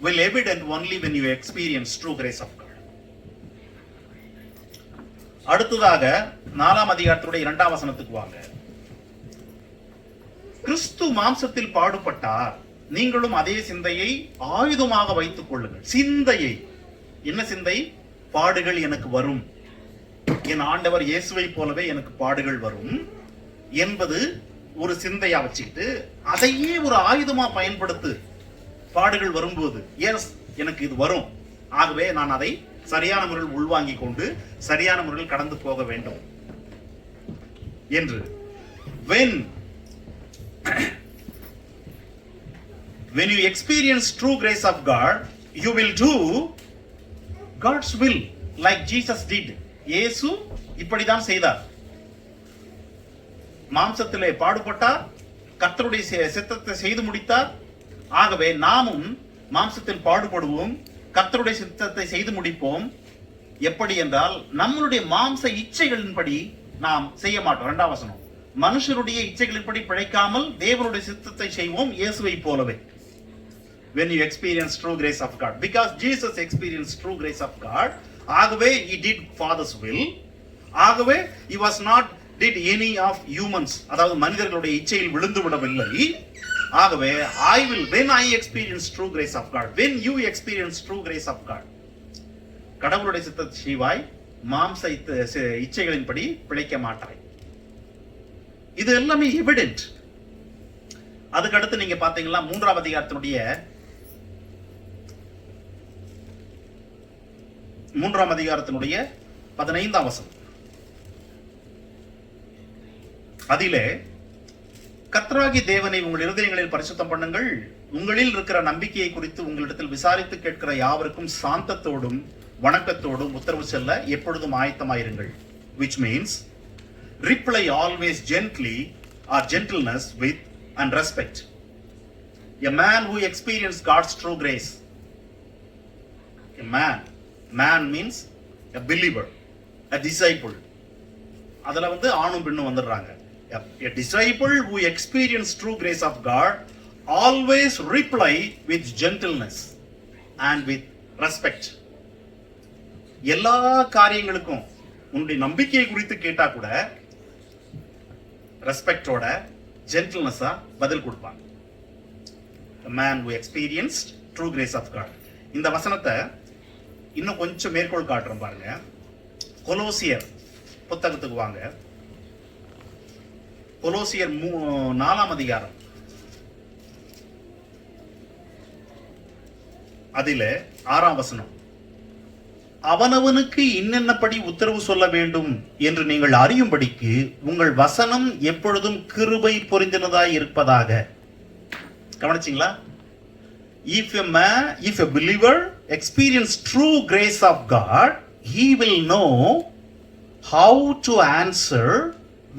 will evident only when you experience true grace of God. அடுத்ததாக 4ஆம் அதிகாரத்துடைய 2ஆம் வசனத்துக்கு வாங்க. கிறிஸ்து மாம்சத்தில் பாடுபட்டார், நீங்களும் அதே சிந்தையை ஆயுதமாக வைத்துக் கொள்ளுங்கள். சிந்தையை, என்ன சிந்தை? பாடுகள் எனக்கு வரும், என் ஆண்டவர் இயேசுவை போலவே எனக்கு பாடுகள் வரும் என்பது ஒரு சிந்தையா வச்சுக்கிட்டு அதையே ஒரு ஆயுதமா பயன்படுத்து. பாடுகள் வரும்போது எஸ் எனக்கு இது வரும், ஆகவே நான் அதை சரியான முறையில் உள்வாங்கிக் கொண்டு சரியான முறையில் கடந்து போக வேண்டும் என்று. When you experience true grace of God, you will do God's will like Jesus did. இயேசு இப்படிதான் செய்தார். மாம்சத்திலே பாடுபட்டார், கர்த்தருடைய சித்தத்தை செய்து முடித்தார். ஆகவே நாமும் மாம்சத்தில் பாடுபடுவோம், கர்த்தருடைய சித்தத்தை செய்து முடிப்போம். எப்படி என்றால் நம்மளுடைய மாம்ச இச்சைகளின்படி நாம் செய்ய மாட்டோம். 2ஆம் வசனம், மனுஷருடைய இச்சைகளின்படி பிழைக்காமல் தேவனுடைய சித்தத்தை செய்வோம் இயேசுவை போலவே. When you experience true grace of God, because Jesus experienced true grace of God, ஆகவே he did Father's will. ஆகவே he was not did any of humans, அதாவது மனிதர்களுடைய இச்சையில் விழுந்து விடவில்லை. ஆகவே I will, when I experience true grace of God, when you experience true grace of God, கடவுளுடைய சித்தத்தை செய்வாய், மாம்ச இச்சைகளின்படி பிழைக்க மாட்டாய். இது எல்லாமே எவிடென்ட். அதுக்கு அடுத்து நீங்க பாத்தீங்கன்னா 3ஆம் அதிகாரத்தினுடைய 15ஆம் வசனம், அதிலே கர்த்தராகிய தேவனை உங்கள் இருதயங்களில் பரிசுத்தம் பண்ணுங்கள், உங்களில் இருக்கிற நம்பிக்கையை குறித்து உங்களிடத்தில் விசாரித்து கேட்கிற யாவருக்கும் சாந்தத்தோடும் வணக்கத்தோடும் உத்தரவு செல்ல எப்பொழுதும் ஆயத்தமாயிருங்கள். Which means reply always gently or gentleness with and respect. A man who experienced God's true grace. A man means a believer, a disciple. அதுல ஆணும் பெண்ணும் வந்துடுறாங்க. A disciple who experienced true grace of God always reply with gentleness and with respect. எல்லா காரியங்களுக்கும் உன்னுடைய நம்பிக்கையை குறித்து கேட்டா கூட ரெஸ்பெக்டோட ஜென்டில்னஸா பதில் கொடுப்பாங்க. A man who experienced true grace of God. இந்த வசனத்தை இன்னும் கொஞ்சம் மேற்கோள் காட்டுறோம் பாருங்க. கொலோசியர் புத்தகத்துக்கு வாங்க. கொலோசியர் 4ஆம் அதிகாரம், அதிலே 6ஆம் வசனம், அவனவனுக்கு இன்னென்னபடி உத்தரவு சொல்ல வேண்டும் என்று நீங்கள் அறியும்படிக்கு உங்கள் வசனம் எப்பொழுதும் கிருபை பொருந்தினதாய் இருப்பதாக. கவனிச்சீங்களா? If a believer experience true grace of God, he will know how to answer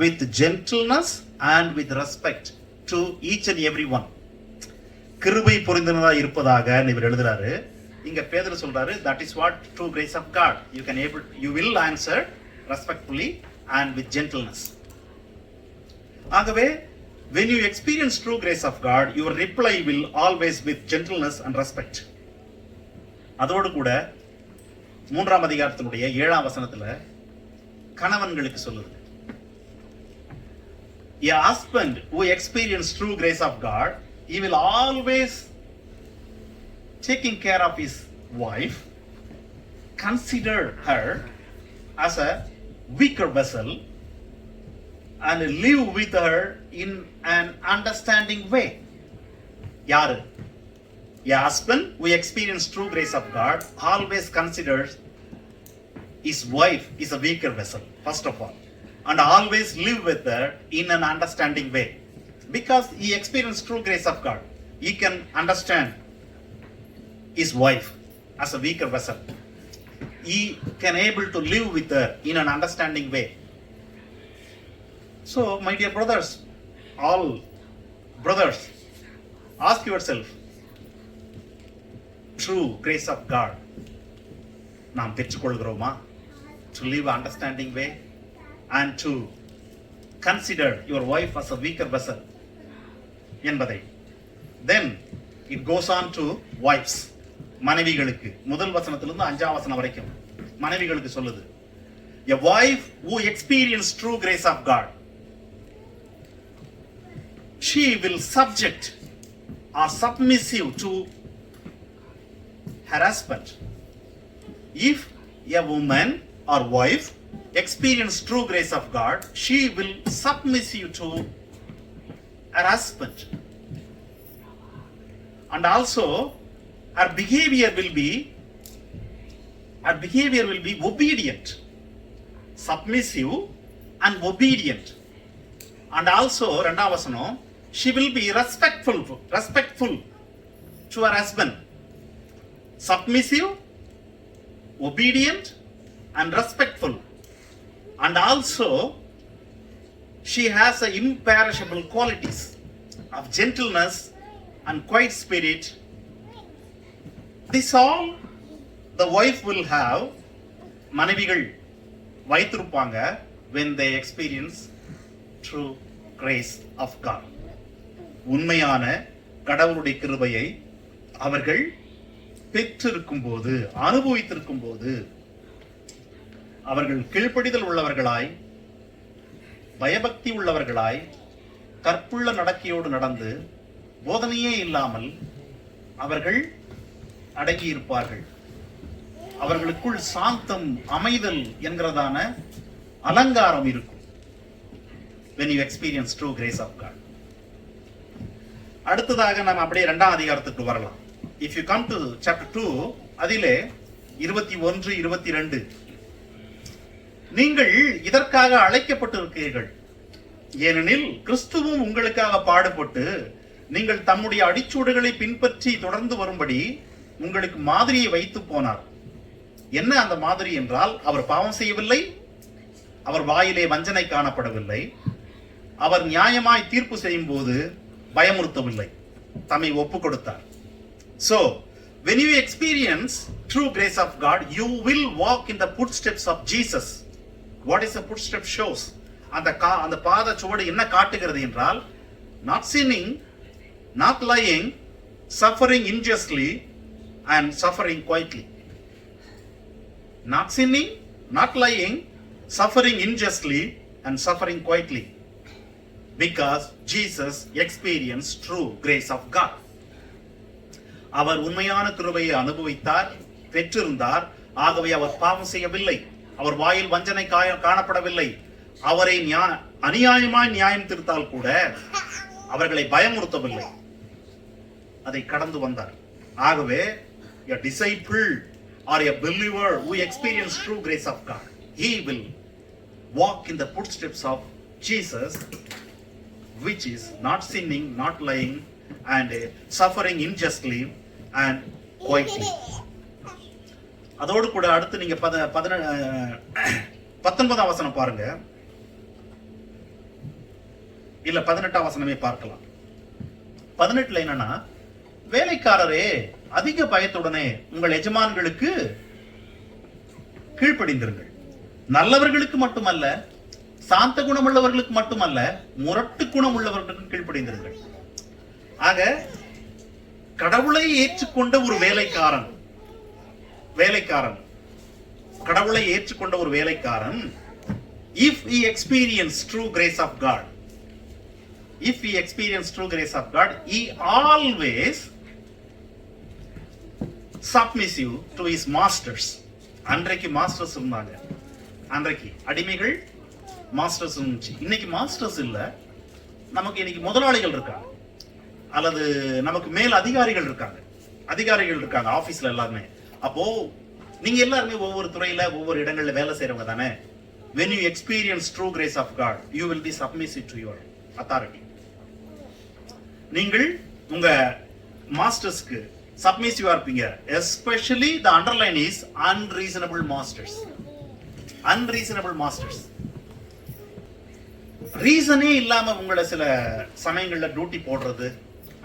with gentleness and with respect to each and every one. கிருபை பொருந்தினதாய் இருப்பதாக இவர் எழுதுறாரு. இங்க பேதுரு சொல்றாரு, that is what true grace of God. You will answer respectfully and with gentleness. ஆகவே when you experience true grace of God, your reply will always with gentleness and respect. அதோடு கூட 3ஆம் அதிகாரத்தினுடைய 7ஆம் வசனத்துல கணவன்களுக்கு சொல்லுது, a husband who experience true grace of God, he will always taking care of his wife, consider her as a weaker vessel and live with her in an understanding way. யாரு? A husband who experience true grace of God always considers his wife is a weaker vessel, first of all, and always live with her in an understanding way. Because he experienced true grace of God, he can understand his wife as a weaker vessel. He can able to live with her in an understanding way. So, my dear brothers, all brothers, ask yourself, true grace of God நாம் பெற்றுக்கொள்கிறோமா? To live understanding way and to consider your wife as a weaker vessel என்பதை. Then it goes on to wives. மனைவிகளுக்கு முதல் வசனத்திலிருந்து 5ஆம் வசனம் வரைக்கும் மனைவிகளுக்கு சொல்லுது, a wife who experience true grace of God, she will subject or submissive to her husband. If a woman or wife experience true grace of God, she will submissive to her husband, and also her behavior will be obedient, submissive and obedient. And also 2ஆம் வசனம், she will be respectful to her husband, submissive, obedient and respectful. And also she has a imperishable qualities of gentleness and quiet spirit. This all the wife will have, மனைவிகள் வைத்திருப்பாங்க when they experience true grace of God. உண்மையான கடவுளுடைய கிருபையை அவர்கள் பெற்றிருக்கும் போது, அனுபவித்திருக்கும் போது, அவர்கள் கீழ்ப்படிதல் உள்ளவர்களாய், பயபக்தி உள்ளவர்களாய், கற்புள்ள நடக்கையோடு நடந்து, போதனையே இல்லாமல் அவர்கள் அடங்கி இருப்பார்கள். அவர்களுக்குள் சாந்தம், அமைதல் என்கிறதான அலங்காரம் இருக்கும். when you experience true grace of God. அடுத்ததாக நாம் அப்படியே 2ஆம் அதிகாரத்துக்கு வரலாம். if you come to chapter 2, அதிலே 21, 22, நீங்கள் இதற்காக அழைக்கப்பட்டிருக்கிறீர்கள், ஏனெனில் கிறிஸ்துவும் உங்களுக்காக பாடுபட்டு நீங்கள் தம்முடைய அடிச்சூடுகளை பின்பற்றி தொடர்ந்து வரும்படி உங்களுக்கு மாதிரியை வைத்து போனார். என்ன அந்த மாதிரி என்றால், அவர் பாவம் செய்யவில்லை, அவர் வாயிலே வஞ்சனை காணப்படவில்லை, அவர் நியாயமாய் தீர்ப்பு செய்யும் போது பயமுறுத்தவில்லை, தம்மை ஒப்பு கொடுத்தார். So, when you experience true grace of God, you will walk in the footsteps of Jesus. What is the footstep shows? அந்த பாத சுவடு என்ன காட்டுகிறது என்றால், not sinning, not lying, suffering unjustly and suffering quietly. Not sinning, not lying, suffering unjustly and suffering quietly. Because Jesus experienced true grace of God. அவர் உண்மையான கிருபையை அனுபவித்தார், பெற்றிருந்தார். ஆகவே அவர் பாவம் செய்யவில்லை, அவர் வாயில் வஞ்சனை காணப்படவில்லை, அவரை அநியாயமாய் நியாயம் தீர்த்தால் கூட அவர்களை பயமுறுத்தவில்லை, அதை கடந்து வந்தார். ஆகவே a disciple or a believer who experience true grace of God, he will walk in the footsteps of Jesus, which is not sinning, not lying and suffering unjustly and quietly. அதோடு கூட அடுத்து நீங்க 19ஆம் வசனம் பாருங்க, இல்ல 18ஆம் வசனமே பார்க்கலாம். 18ல என்னன்னா, வேலைக்காரரே அதிக பயத்துடனே உங்கள் எஜமான்களுக்கு கீழ்ப்படிந்திருங்கள். நல்லவர்களுக்கு மட்டுமல்ல, சாந்த குணமுள்ளவர்களுக்கு மட்டுமல்ல, முரட்டு குணம் உள்ளவர்களுக்கு கீழ்ப்படிந்திருங்கள். ஆக கடவுளை ஏற்றுக்கொண்ட ஒரு வேலைக்காரன் கடவுளை ஏற்றுக்கொண்ட ஒரு வேலைக்காரன், if he experience true grace of God, he always submissive to his masters. அன்றைக்கு மாஸ்டர்ஸ் இருந்தாங்க, அன்றைக்கு அடிமைகள், மாஸ்டர்ஸ் இருந்துச்சு. இன்னைக்கு மாஸ்டர்ஸ் இல்ல, நமக்கு இன்னைக்கு முதலாளிகள் இருக்காங்க, அல்லது நமக்கு மேல் அதிகாரிகள் இருக்காங்க ஆபீஸ்ல எல்லாருமே. அப்போ நீங்க எல்லாருமே ஒவ்வொரு துறையில ஒவ்வொரு இடங்கள்ல வேலை செய்யறவங்க தானே. when you experience true grace of God, you will be submissive to your authority. நீங்கள் உங்க மாஸ்டர்ஸ்க்கு சப்மிசிவா இருப்பீங்க. especially the underline is unreasonable masters. ரீசனே இல்லாம உங்களை சில சமயங்கள்ல டியூட்டி போடுறது,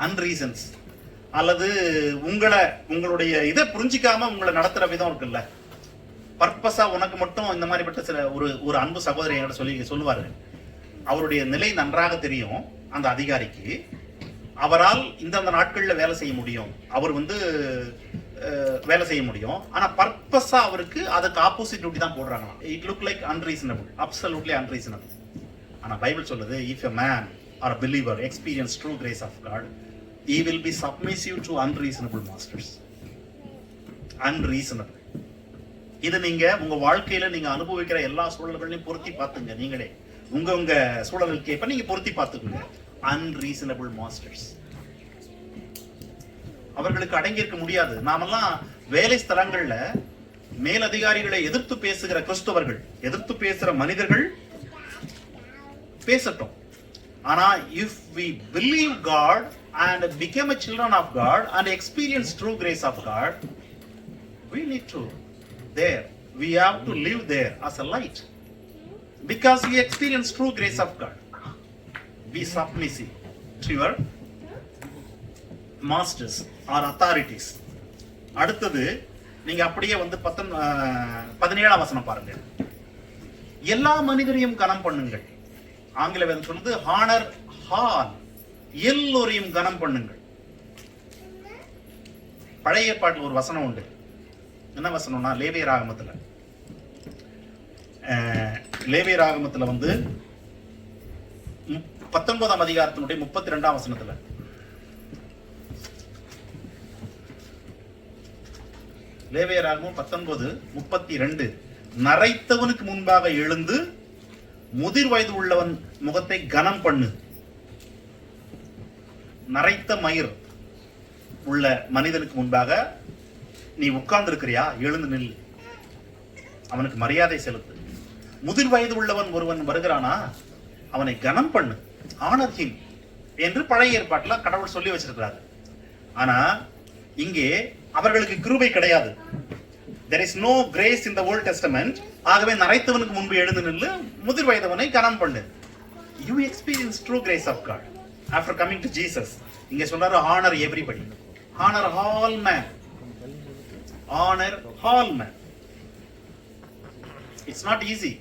அன்ரீசன்ஸ், அல்லது உங்களுடைய இதை புரிஞ்சிக்காம உங்களை நடத்துற விதம் இருக்குல்ல. பர்பஸா உனக்கு மட்டும் இந்த மாதிரிப்பட்ட சில ஒரு அன்பு சகோதரி என்கிட்ட சொல்லுவாரு. அவருடைய நிலை நன்றாக தெரியும் அந்த அதிகாரிக்கு. அவரால் இந்த நாட்கள்ல வேலை செய்ய முடியும், அவர் வேலை செய்ய முடியும். ஆனா பர்பஸா அவருக்கு அதுக்கு ஆப்போசிட் டியூட்டி தான் போடுறாங்க. It look like unreasonable, absolutely unreasonable. ஆனா பைபிள் சொல்லுது, if a man or a believer experience true grace of God, he will be submissive to unreasonable masters. Unreasonable. இது நீங்க உங்க வாழ்க்கையில நீங்க அனுபவிக்கிற எல்லா சூழல்களையும் பொருத்தி பார்த்துங்க. நீங்களே உங்க சூழலுக்கு ஏற்ப நீங்க பொருத்தி பார்த்துக்குங்க. unreasonable masters, அவர்களுக்கு அடங்கி இருக்க முடியாது. நாமெல்லாம் வேலை ஸ்தலங்கள்ல மேலதிகாரிகளை எதிர்த்து பேசுகிற கிறிஸ்தவர்கள், எதிர்த்து பேசுற மனிதர்கள் பேசட்டும். ஆனா if we believe God and become a children of God and experience true grace of God, we have to live there as a light, because we experience true grace of God. Be submissive to your masters or authorities. அடுத்தது நீங்க அப்படியே 17ஆம் வசனம் பாருங்க. எல்லா மனிதரையும் கனம் பண்ணுங்கள். ஆங்கில வேதம் சொல்லுது ஹானர் ஹால், எல்லோரையும் கனம் பண்ணுங்கள். பழைய ஏற்பாட்டில் ஒரு வசனம் உண்டு. என்ன வசனம்னா லேவியராகமத்துல 19ஆம் அதிகாரத்தினுடைய 32ஆம் வசனத்துல, லேவியராகமம் 19:32, நரைத்தவனுக்கு முன்பாக எழுந்து முதிர் வயது உள்ளவன் முகத்தை கனம் பண்ணு. நரைத்த மயிர் உள்ள மனிதனுக்கு முன்பாக நீ உட்கார்ந்து இருக்கிறியா, எழுந்து நில்லு, அவனுக்கு மரியாதை செலுத்து. முதிர் வயது உள்ளவன் ஒருவன் வருகிறானா, அவனை கனம் பண்ணு, ஆனர் ஹிம் என்று பழைய ஏற்பாட்டுல கடவுள் சொல்லி வச்சிருக்கிறாரு. ஆனா இங்கே அவர்களுக்கு கிருபை கிடையாது. there is no grace in the Old Testament. ஆகவே நரைத்தவனுக்கு முன்பு எழுந்து நில்லு, முதிர் வயதவனை கனம் பண்ணு. you experience true grace of God after coming to Jesus. இங்க சொல்றாரு honor everybody, honor all men, honor all men. it's not easy.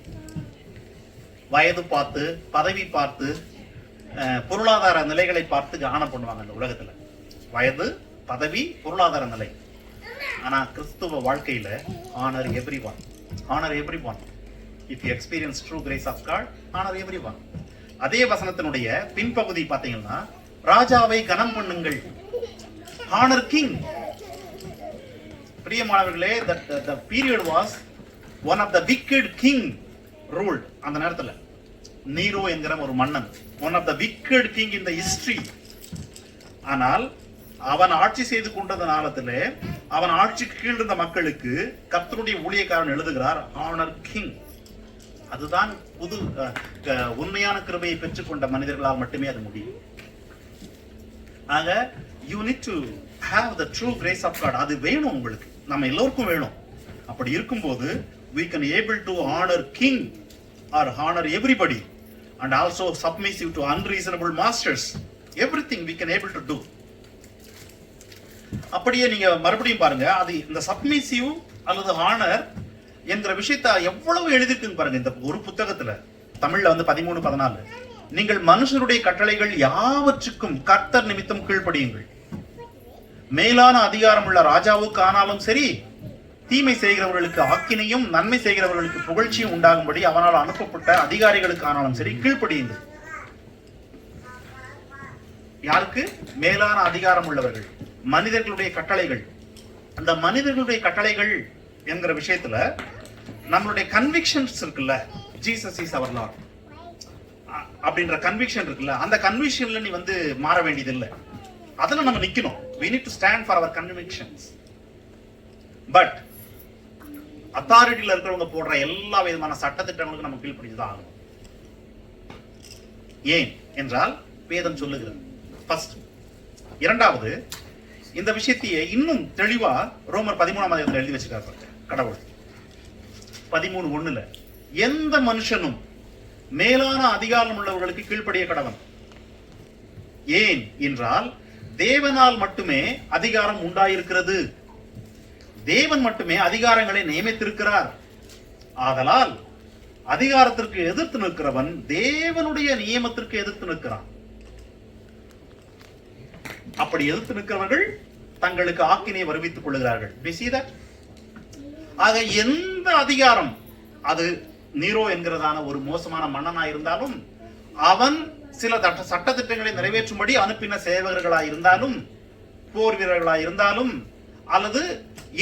வயது பார்த்து, பதவி பார்த்து, பொருளாதார நிலைகளை பார்த்து கனம் பண்ணுவாங்க இந்த உலகத்துல. வயது, பதவி, பொருளாதார நிலை. ஆனா கிறிஸ்துவ வாழ்க்கையில honor everyone, honor everyone. if you experience true grace of God, honor everyone. அதே வசனத்தினுடைய பின்பகுதி பாத்தீங்கன்னா, ராஜாவை கனம் பண்ணுங்கள், honor king. பிரியமானவர்களே, the period was one of the wicked king ruled. அந்த நேரத்துல நீரோ என்கிற ஒரு மன்னன், one of the wicked king in the history. ஆனால் அவன் ஆட்சி செய்து கொண்டது நாளத்திலே அவன் ஆட்சிக்கு கீழ் இருந்த மக்களுக்கு கர்த்தருடைய ஊழியக்காரன் எழுதுகிறார் ஆனர் கிங். அதுதான் உண்மையான கிருபையை பெற்றுக்கொண்ட மனிதர்களால் மட்டுமே அது முடியும். ஆக you need to have the true grace of God. அது வேணும் உங்களுக்கு, நம்ம எல்லோருக்கும் வேணும். அப்படி இருக்கும்போது we can able to honor king or honor everybody and also submissive to unreasonable masters. Everything we can able to do. அப்படியே நீங்க மறுபடியும் பாருங்க, அது இந்த சப்மிசிவ் அல்லது ஹானர் என்கிற விஷயத்த எவ்வளவு எழுதிருக்குன்னு பாருங்க இந்த ஒரு புத்தகத்துல. தமிழ்ல வந்து 13:14, நீங்கள் மனுஷருடைய கட்டளைகள் யாவற்றுக்கும் கர்த்தர் நிமித்தம் கீழ்ப்படியுங்கள். மேலான அதிகாரம் உள்ள ராஜாவுக்கு ஆனாலும் சரி, தீமை செய்கிறவர்களுக்கு ஆக்கினையும் நன்மை செய்கிறவர்களுக்கு புகழ்ச்சியும் உண்டாகும்படி அவனால் அனுப்பப்பட்ட அதிகாரிகளுக்கு ஆனாலும் சரி கீழ்ப்படியுங்கள். யாருக்கு? மேலான அதிகாரம் உள்ளவர்கள், மனிதர்களுடைய கட்டளைகள். அந்த மனிதர்களுடைய கட்டளைகள் என்கிற விஷயத்துல நம்மளுடைய கன்விக்ஷன்ஸ் இருக்குல்ல, ஜீசஸ் இஸ் அவர் லார்ட் அப்படின்ற கன்விக்ஷன் இருக்குல்ல, அந்த கன்விக்ஷன்ல நீ வந்து மாற வேண்டியது இல்லை. அதுல நம்ம நிக்கணும். we need to stand for our convictions. But அத்தாரிட்டியில இருக்கிறவங்க போடுற எல்லா விதமான சட்டத்திட்டங்களுக்கும் நம்ம கீழ்ப்படிச்சுதான் ஆகணும். ஏன் என்றால் வேதம் சொல்லுகிறது. ஃபர்ஸ்ட். இரண்டாவது, இந்த விஷயத்தையே இன்னும் தெளிவா ரோமர் 13 எழுதி வச்சிருக்காரு கடவுள். 13:1 எந்த மனுஷனும் மேலான அதிகாரம் உள்ளவர்களுக்கு கீழ்ப்படிய கடவன். ஏன் என்றால் தேவனால் மட்டுமே அதிகாரம் உண்டாயிருக்கிறது. தேவன் மட்டுமே அதிகாரங்களை நியமித்திருக்கிறார். ஆதலால் அதிகாரத்திற்கு எதிர்த்து நிற்கிறவன் தேவனுடைய நியமத்திற்கு எதிர்த்து நிற்கிறான். அப்படி எதிர்த்து நிற்கிறவர்கள் தங்களுக்கு ஆக்கினை வருவித்துக் கொள்கிறார்கள். ஆக எந்த அதிகாரம், அது நீரோ என்கிறதான ஒரு மோசமான மன்னனா இருந்தாலும், அவன் சில சட்ட திட்டங்களை நிறைவேற்றும்படி அனுப்பின சேவகர்களாய் இருந்தாலும், போர் வீரர்களாய் இருந்தாலும், அல்லது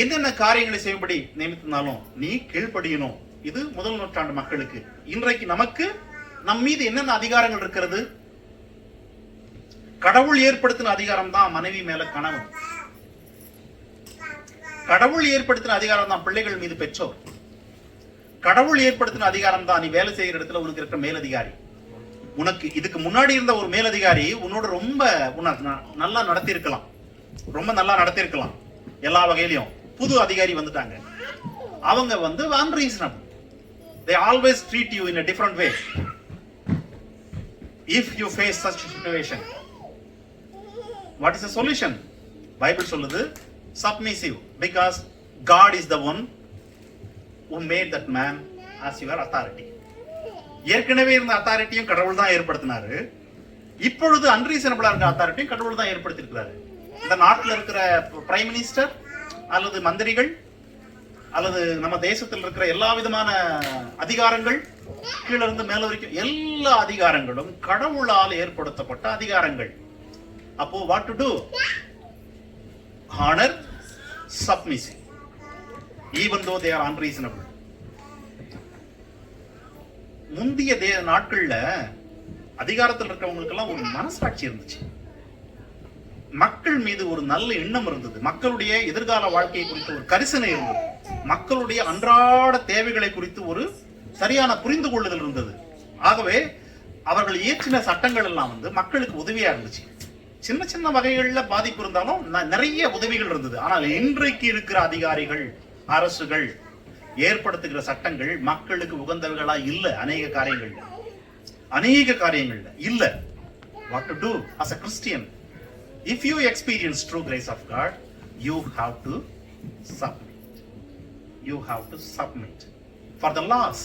என்னென்ன காரியங்களை செய்யும்படி நியமித்திருந்தாலும் நீ கீழ்ப்படியணும். இது முதல் நூற்றாண்டு மக்களுக்கு. இன்றைக்கு நமக்கு நம் மீது என்னென்ன அதிகாரங்கள் இருக்கிறது? கடவுள் ஏற்படுத்தின அதிகாரம் தான் மனைவி மேல கணவன். கடவுள் ஏற்படுத்தின அதிகாரம் தான் பிள்ளைகள் மீது பெற்றோர். கடவுள் ஏற்படுத்தின அதிகாரம் தான் நீ வேலை செய்கிற இடத்துல உனக்கு இருக்கிற மேலதிகாரி. உனக்கு இதுக்கு முன்னாடி இருந்த ஒரு மேலதிகாரி உன்னோட ரொம்ப நல்லா நடத்தி இருக்கலாம், ரொம்ப நல்லா நடத்தி இருக்கலாம் எல்லா வகையிலையும். புது அதிகாரி வந்துட்டாங்க, அவங்க வந்து unreasonable. They always treat you in a different way. If you face such a situation, what is the solution? Bible சொல்லுது submissive, because God is the one who made that man as your authority. ஏற்கனவே இருந்த அத்தாரிட்டியும் கடவுள் தான் ஏற்படுத்தினாரு. இப்பொழுது அன்ரீசனபிளா இருக்க அத்தாரிட்டியும் கடவுள் தான் ஏற்படுத்தியிருக்கிறாரு. இந்த நாட்டில் இருக்கிற பிரைம் மினிஸ்டர் அல்லது மந்திரிகள் அல்லது நம்ம தேசத்தில் இருக்கிற எல்லா விதமான அதிகாரங்கள், கீழே இருந்து மேல வரைக்கும் எல்லா அதிகாரங்களும் கடவுளால் ஏற்படுத்தப்பட்ட அதிகாரங்கள். அப்போ what to do? Honor, submissive, even though they are unreasonable. முந்திய நாட்கள்ல அதிகாரத்தில் இருக்கிறவங்களுக்கு எல்லாம் ஒரு மனசாட்சி இருந்துச்சு. மக்கள் மீது ஒரு நல்ல எண்ணம் இருந்தது. மக்களுடைய எதிர்கால வாழ்க்கையை குறித்து ஒரு கரிசனை இருந்தது. மக்களுடைய அன்றாட தேவைகளை குறித்து ஒரு சரியான புரிந்து கொள்ளுதல் இருந்தது. ஆகவே அவர்கள் இயற்றின சட்டங்கள் எல்லாம் வந்து மக்களுக்கு உதவியா இருந்துச்சு. சின்ன சின்ன வகைகள்ல பாதிப்பு இருந்தாலும் நிறைய உதவிகள் இருந்தது. ஆனால் இன்றைக்கு இருக்கிற அதிகாரிகள், அரசுகள் ஏற்படுத்துகிற சட்டங்கள் மக்களுக்கு உகந்தவைகளா இல்ல. அநேக காரியங்கள்ல இல்ல. What to do as a Christian? If you experience true grace of God, you have to submit for the laws.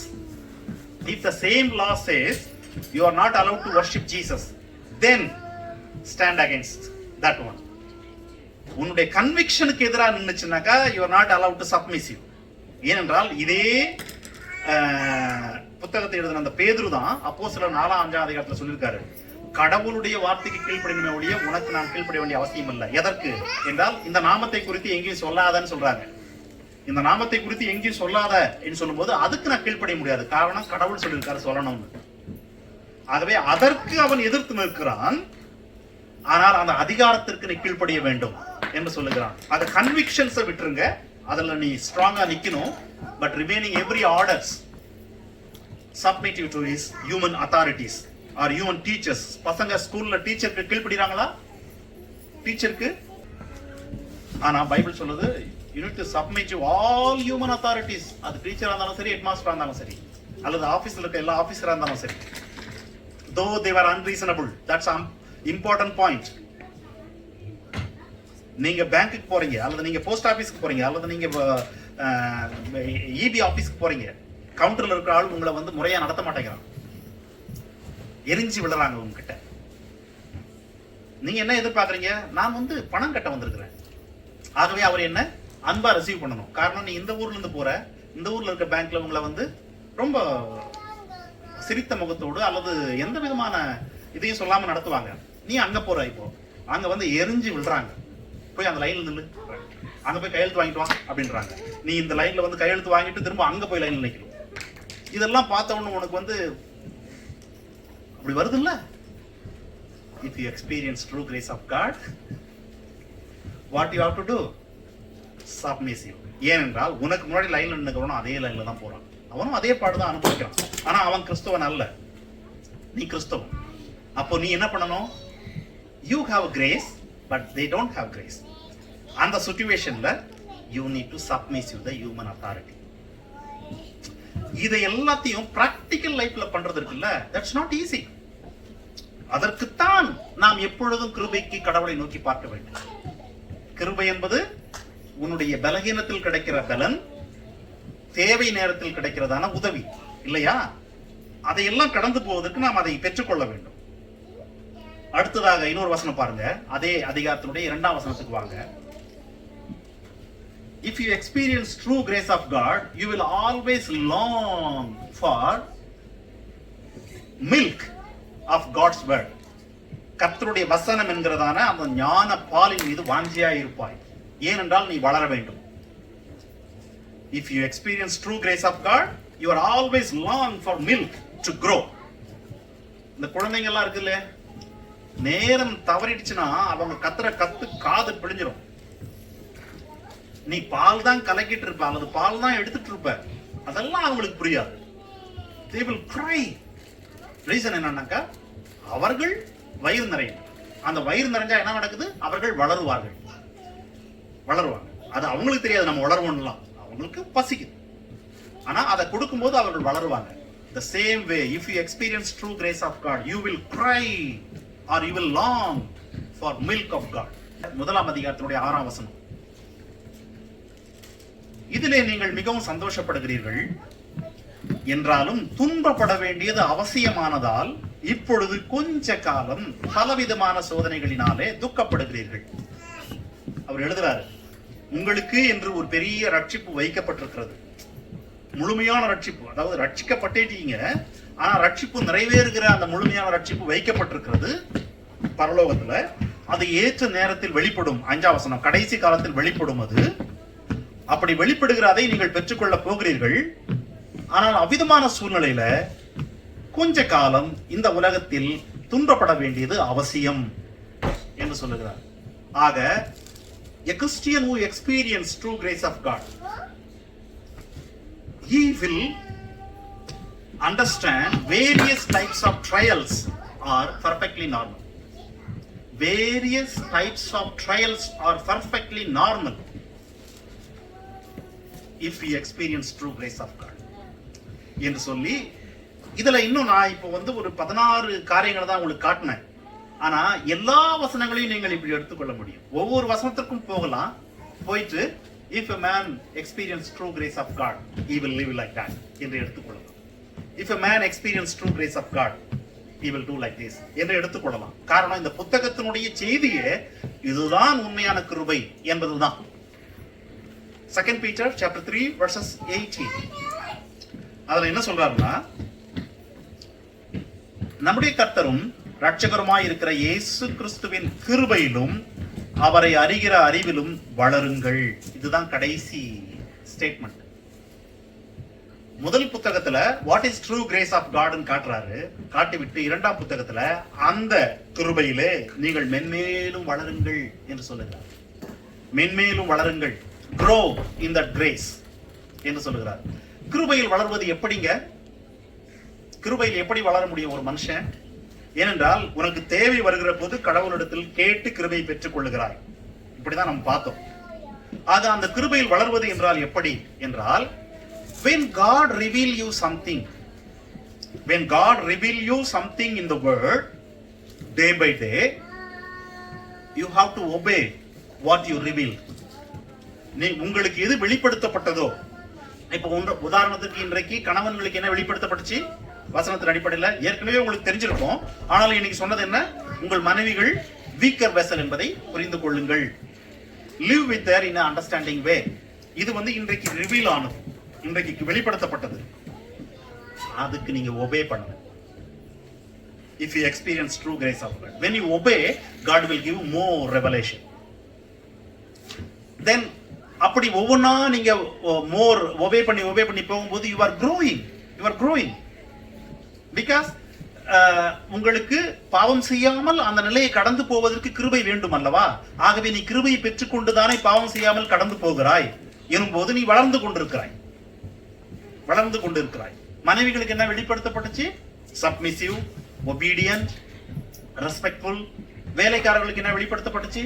If the same law says you are not allowed to worship Jesus, then stand against that one. உன்னுடைய கன்விக்ஷனுக்கு எதிராக நின்னுச்சுனாக்கா you are not allowed to submissive. ஏனென்றால் இதே புத்தகத்தை எழுதின அந்த பேதுரு தான் அப்போஸ்தலர் 4-5 அதிகாரத்துல சொல்லியிருக்காரு, கடவுளுடைய வார்த்தைக்கு கீழ்ப்படியுமே ஒழிய உனக்கு நான் கீழ்ப்படிய வேண்டிய அவசியம் இல்லை. எதற்கு என்றால் இந்த நாமத்தை குறித்து எங்கேயும் சொல்லாதன்னு சொல்றாங்க. இந்த நாமத்தை குறித்து எங்கேயும் சொல்லாத என்று சொல்லும்போது அதுக்கு நான் கீழ்ப்படிய முடியாது. காரணம் கடவுள் சொல்லியிருக்காரு சொல்லணும்னு. ஆகவே அதற்கு அவன் எதிர்த்து நிற்கிறான். ஆனால் அந்த அதிகாரத்திற்கு நீ கீழ்ப்படிய வேண்டும் என்று சொல்லுகிறான். அந்த கன்விக்ஷன்ஸை விட்டுருங்க, அதுல நீ ஸ்ட்ராங்கா நிக்கணும். But remaining every orders submit to his human authorities or human teachers. பசங்க ஸ்கூல்ல டீச்சருக்கு கீழ்ப்படிறாங்களா? டீச்சருக்கு. ஆனா பைபிள் சொல்லுது you need to submit to all human authorities. அது டீச்சரா இருந்தாலும் சரி, ஹெட் மாஸ்டரா இருந்தாலும் சரி, அல்லது ஆபீஸ்ல இருக்க எல்லா ஆபீசரா இருந்தாலும் சரி. though they were unreasonable, that's an important point. நீங்க பேங்க்குக்கு போறீங்க, அல்லது நீங்க போஸ்ட் ஆபீஸ்க்கு போறீங்க, அல்லது நீங்க இபி ஆபீஸ்க்கு போறீங்க, கவுண்டர்ல இருக்கிற ஆள் உங்களை வந்து முறையா நடத்த மாட்டேங்கிறான், எரிஞ்சு விடுறாங்க உங்ககிட்ட. நீங்க என்ன எதிர்பார்க்கறீங்க? நான் வந்து பணம் கட்ட வந்திருக்கிறேன், ஆகவே அவர் என்ன அன்பா ரிசீவ் பண்ணணும். காரணம், நீ இந்த ஊர்ல இருந்து போற, இந்த ஊர்ல இருக்க பேங்க்ல உங்களை வந்து ரொம்ப சிரித்த முகத்தோடு அல்லது எந்த விதமான இதையும் சொல்லாம நடத்துவாங்க. நீ அங்க போற, இப்போ அங்க வந்து எரிஞ்சு விழுறாங்க, போய் அந்த லைன்ல நில்லு, அங்க போய் கையெழுத்து வாங்கிட்டு வா அப்படின்றாங்க. நீ இந்த லைன்ல வந்து கையெழுத்து வாங்கிட்டு திரும்ப அங்க போய் லைன்ல நிக்கணும். இதெல்லாம் பார்த்த உடனே உனக்கு வந்து அப்படி வருது இல்ல? If you experience true grace of God, what you have to do? Submissive. ஏனென்றால் உனக்கு முன்னாடி லைன்ல நின்னுக்கிறவனும் அதே லைன்ல தான் போறான், அவனும் அதே பாடுதான் அனுபவிக்கிறான். ஆனா அவன் கிறிஸ்தவன் அல்ல, நீ கிறிஸ்தவன். அப்போ நீ என்ன பண்ணணும்? You have grace, but they don't have grace. அந்த சிச்சுவேஷன்ல you need to submissive the human authority. இதை எல்லாத்தையும் பிராக்டிக்கல் லைஃப்ல பண்றது இருக்குல்ல, that's not easy. அதற்குத்தான் நாம் எப்பொழுதும் கிருபைக்கு கடவுளை நோக்கி பார்க்க வேண்டும். கிருபை என்பது உன்னுடைய பலகீனத்தில் கிடைக்கிற பலன், தேவை நேரத்தில் கிடைக்கிறதான உதவி இல்லையா? அதையெல்லாம் கடந்து போவதற்கு நாம் அதை பெற்றுக்கொள்ள வேண்டும். அடுத்ததாக இன்னொரு வசனம் பாருங்க, அதே அதிகாரத்தினுடைய 2ஆம் வசனத்துக்கு வாங்க. If you experience true grace of God, you will always long for milk of God's word. கர்த்தருடைய வசனம் என்கிறதான அந்த ஞான பாலின் மீது வாஞ்சியாய் இருப்பாய். ஏனென்றால் நீ வளர வேண்டும். If you experience true grace of God, you are always long for milk to grow. இந்த குழந்தைங்க எல்லாம் இருக்குல்ல, நேரம் தவறிடுச்சுன்னா அவங்க கத்துற கத்து காது பிடிஞ்சிரும். நீ பால் தான் கலக்கிட்டு இருப்ப அல்லது பால் தான் எடுத்துட்டு இருப்ப, அதெல்லாம் அவங்களுக்கு புரியாது. They will cry. ரீசன் என்னன்னாக்கா, அவர்கள் வயிறு நிறையும். அந்த வயிறு நிறைஞ்சா என்ன நடக்குது? அவர்கள் வளருவாங்க. அது அவங்களுக்கு தெரியாது நம்ம வளருவோம்லாம், அவங்களுக்கு பசிக்குது. ஆனா அதை கொடுக்கும்போது அவர்கள் வளருவாங்க. The same way, if you experience true grace of God, you will cry or you will long for milk of God. 1ஆம் அதிகாரத்தினுடைய 6ஆம் வசனம். இதிலே நீங்கள் மிகவும் சந்தோஷப்படுகிறீர்கள், என்றாலும் துன்பப்பட வேண்டியது அவசியமானதால் இப்பொழுது கொஞ்ச காலம் பலவிதமான சோதனைகளினாலே துக்கப்படுகிறீர்கள். அவர் எழுதுறாரு, உங்களுக்கு என்று ஒரு பெரிய ரட்சிப்பு வைக்கப்பட்டிருக்கிறது, முழுமையான ரட்சிப்பு. அதாவது ரட்சிக்கப்பட்டீங்க, ஆனா ரட்சிப்பு நிறைவேறுகிற அந்த முழுமையான ரட்சிப்பு வைக்கப்பட்டிருக்கிறது பரலோகத்துல. அது ஏற்ற நேரத்தில் வெளிப்படும். 5ஆம் வசனம், கடைசி காலத்தில் வெளிப்படும். அது அப்படி வெளிப்படுகிற அதை நீங்கள் பெற்றுக்கொள்ள போகிறீர்கள். ஆனால் அவ்விதமான சூழ்நிலையில கொஞ்ச காலம் இந்த உலகத்தில் துன்பப்பட வேண்டியது அவசியம் என்று சொல்லுகிறார். ஆக a Christian who experience true grace of God, he will understand various types of trials are perfectly normal. Various types of trials are perfectly normal if we experience true grace of God என்று சொல்லி, இதுல இன்னும் நான் இப்போ வந்து ஒரு 16 காரியங்களை தான் உங்களுக்கு காட்டினேன். ஆனா எல்லா வசனங்களையும் நீங்கள் இப்படி எடுத்துக்கொள்ள முடியும். ஒவ்வொரு வசனத்திற்கும் போகலாம், போயிட்டு if a man experience true grace of God, he will live like that என்று எடுத்துக்கொள்ளலாம். If a man experience true grace of God, he will do like this என்று எடுத்துக்கொள்ளலாம். காரணம், இந்த புத்தகத்தினுடைய செய்தியே இதுதான் உண்மையான கிருபை என்பதுதான். 2 Peter chapter 3 verses 18. அதுல என்ன சொல்றாருன்னா, நம்முடைய கர்த்தரும் இரட்சகருமாய் இருக்கிற இயேசு கிறிஸ்துவின் கிருபையிலும் அவரை அறிகிற அறிவிலும் வளருங்கள். இதுதான் கடைசி ஸ்டேட்மெண்ட். முதல் புத்தகத்துல what is true grace of காட்னு காட்டுறாரு, காட்டிவிட்டு 2ஆம் புத்தகத்துல அந்த கிருபையிலே நீங்கள் மென்மேலும் வளருங்கள் என்று சொல்லுகிறார். மென்மேலும் வளருங்கள், grow in that grace என்று சொல்லுகிறார். கிருபையில் வளர்வது எப்படிங்க? கிருபையில் எப்படி வளர முடியும் ஒரு மனுஷன்? ஏனென்றால் உனக்கு தேவை வருகிற போது கடவுளிடத்தில் கேட்டு கிருபை பெற்றுக் கொள்ளுகிறாய். இப்படிதான் நம்ம பார்த்தோம். ஆக அந்த கிருபையில் வளர்வது என்றால் எப்படி என்றால், when God reveal you something, when God reveal you something in the word day by day, you have to obey what you reveal. உங்களுக்கு எது வெளிப்படுத்தப்பட்டதோ, இப்ப உதாரணத்துக்கு இன்றைக்கு கணவன்களுக்கு என்ன வெளிப்படுத்தப்பட்டுச்சு வசனத்தின் அடிப்படையில் ஏற்கனவே உங்களுக்கு தெரிஞ்சிருக்கும். ஆனால் இன்னைக்கு சொன்னது என்ன, உங்கள் மனைவிகள் வீக்கர் வெசல் என்பதை புரிந்து கொள்ளுங்கள். Live with their in understanding way. இது இன்றைக்கு ரிவீல் ஆனது, இன்றைக்கு வெளிப்படுத்தப்பட்டது. அதுக்கு நீங்க ஒபே பண்ணுங்க. If you experience true grace of God, when you obey, God will give more revelation. Then அப்படி ஒவ்வொன்றா நீங்க மோர் ஒபே பண்ணி போகும்போது you are growing because உங்களுக்கு பாவம் செய்யாமல் அந்த நிலையை கடந்து போவதற்கு கிருபை வேண்டும் அல்லவா? ஆகவே நீ கிருபையை பெற்றுக்கொண்டுதானே பாவம் செய்யாமல் கடந்து போகிறாய் எனும்போது நீ வளர்ந்து கொண்டிருக்கிறாய். மனைவிகளுக்கு என்ன வெளிப்படுத்தப்பட்டுச்சு? Submissive, obedient, respectful. வேலைக்காரர்களுக்கு என்ன வெளிப்படுத்தப்பட்டுச்சு?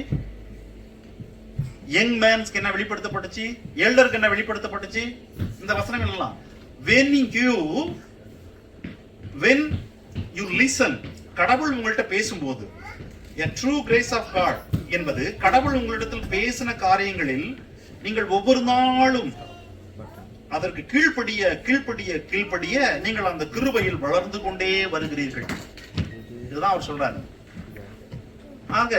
யங் மேன்ஸ்க்கு என்ன வெளிப்படுத்தப்பட்டுச்சு? எல்டருக்கு என்ன வெளிப்படுத்தப்பட்டுச்சு? இந்த வசனங்கள் எல்லாம் when you listen, கடவுள் உங்கள்கிட்ட பேசும்போது, a true grace of God என்பது கடவுள் உங்களிடத்தில் பேசின காரியங்களில் நீங்கள் ஒவ்வொரு நாளும் அதற்கு கீழ்ப்படிய நீங்கள் அந்த கிருபையில் வளர்ந்து கொண்டே வருகிறீர்கள். இதுதான் அவர் சொல்றாரு. ஆக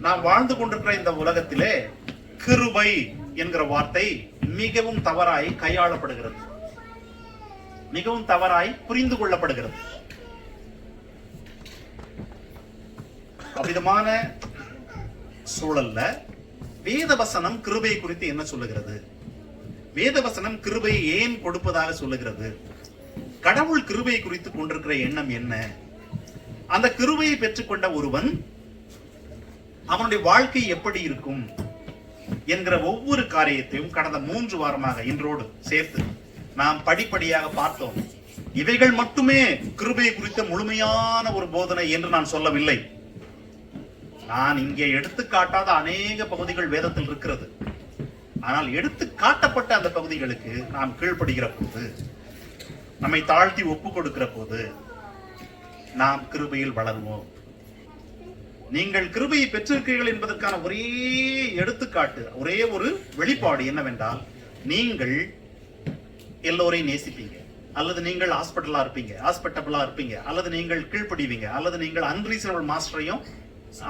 நாம் வாழ்ந்து கொண்டிருக்கிற இந்த உலகத்திலே கிருபை என்கிற வார்த்தை மிகவும் தவறாய் கையாளப்படுகிறது, மிகவும் தவறாய் புரிந்து கொள்ளப்படுகிறது. அவ்விதமான சூழல்ல வேதவசனம் கிருபை குறித்து என்ன சொல்லுகிறது? வேதவசனம் கிருபை ஏன் கொடுப்பதாக சொல்லுகிறது? கடவுள் கிருபை குறித்து கொண்டிருக்கிற எண்ணம் என்ன? அந்த கிருபையை பெற்றுக்கொண்ட ஒருவன் அவனுடைய வாழ்க்கை எப்படி இருக்கும் என்கிற ஒவ்வொரு காரியத்தையும் கடந்த 3 வாரமாக இன்றோடு சேர்த்து நாம் படிப்படியாக பார்த்தோம். இவைகள் மட்டுமே கிருபை குறித்த முழுமையான ஒரு போதனை என்று நான் சொல்லவில்லை. நான் இங்கே எடுத்து காட்டாத அநேக பகுதிகள் வேதத்தில் இருக்கிறது. ஆனால் எடுத்து காட்டப்பட்ட அந்த பகுதிகளுக்கு நாம் கீழ்ப்படுகிற போது, நம்மை தாழ்த்தி ஒப்பு கொடுக்கிற போது நாம் கிருபையில் வளருவோம். நீங்கள் கிருபையை பெற்றிருக்கிறீர்கள் என்பதற்கான ஒரே எடுத்துக்காட்டு, ஒரே ஒரு வெளிப்பாடு என்னவென்றால், நீங்கள் எல்லோரையும் நேசிப்பீங்க, அல்லது நீங்கள் ஹாஸ்பிட்டபிளா இருப்பீங்க, அல்லது நீங்கள் கீழ்ப்படிவீங்க, அல்லது நீங்கள் அன்ரீசனபிள் மாஸ்டரையும்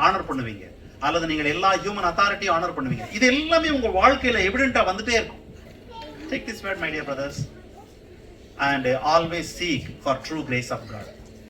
ஆனர் பண்ணுவீங்க, அல்லது நீங்கள் எல்லா ஹியூமன் அத்தாரிட்டியும் ஆனர் பண்ணுவீங்க. இது எல்லாமே உங்க வாழ்க்கையில எவிடென்ட்டா வந்துட்டே இருக்கும். Take this word, my dear brothers, and always seek for true grace of God.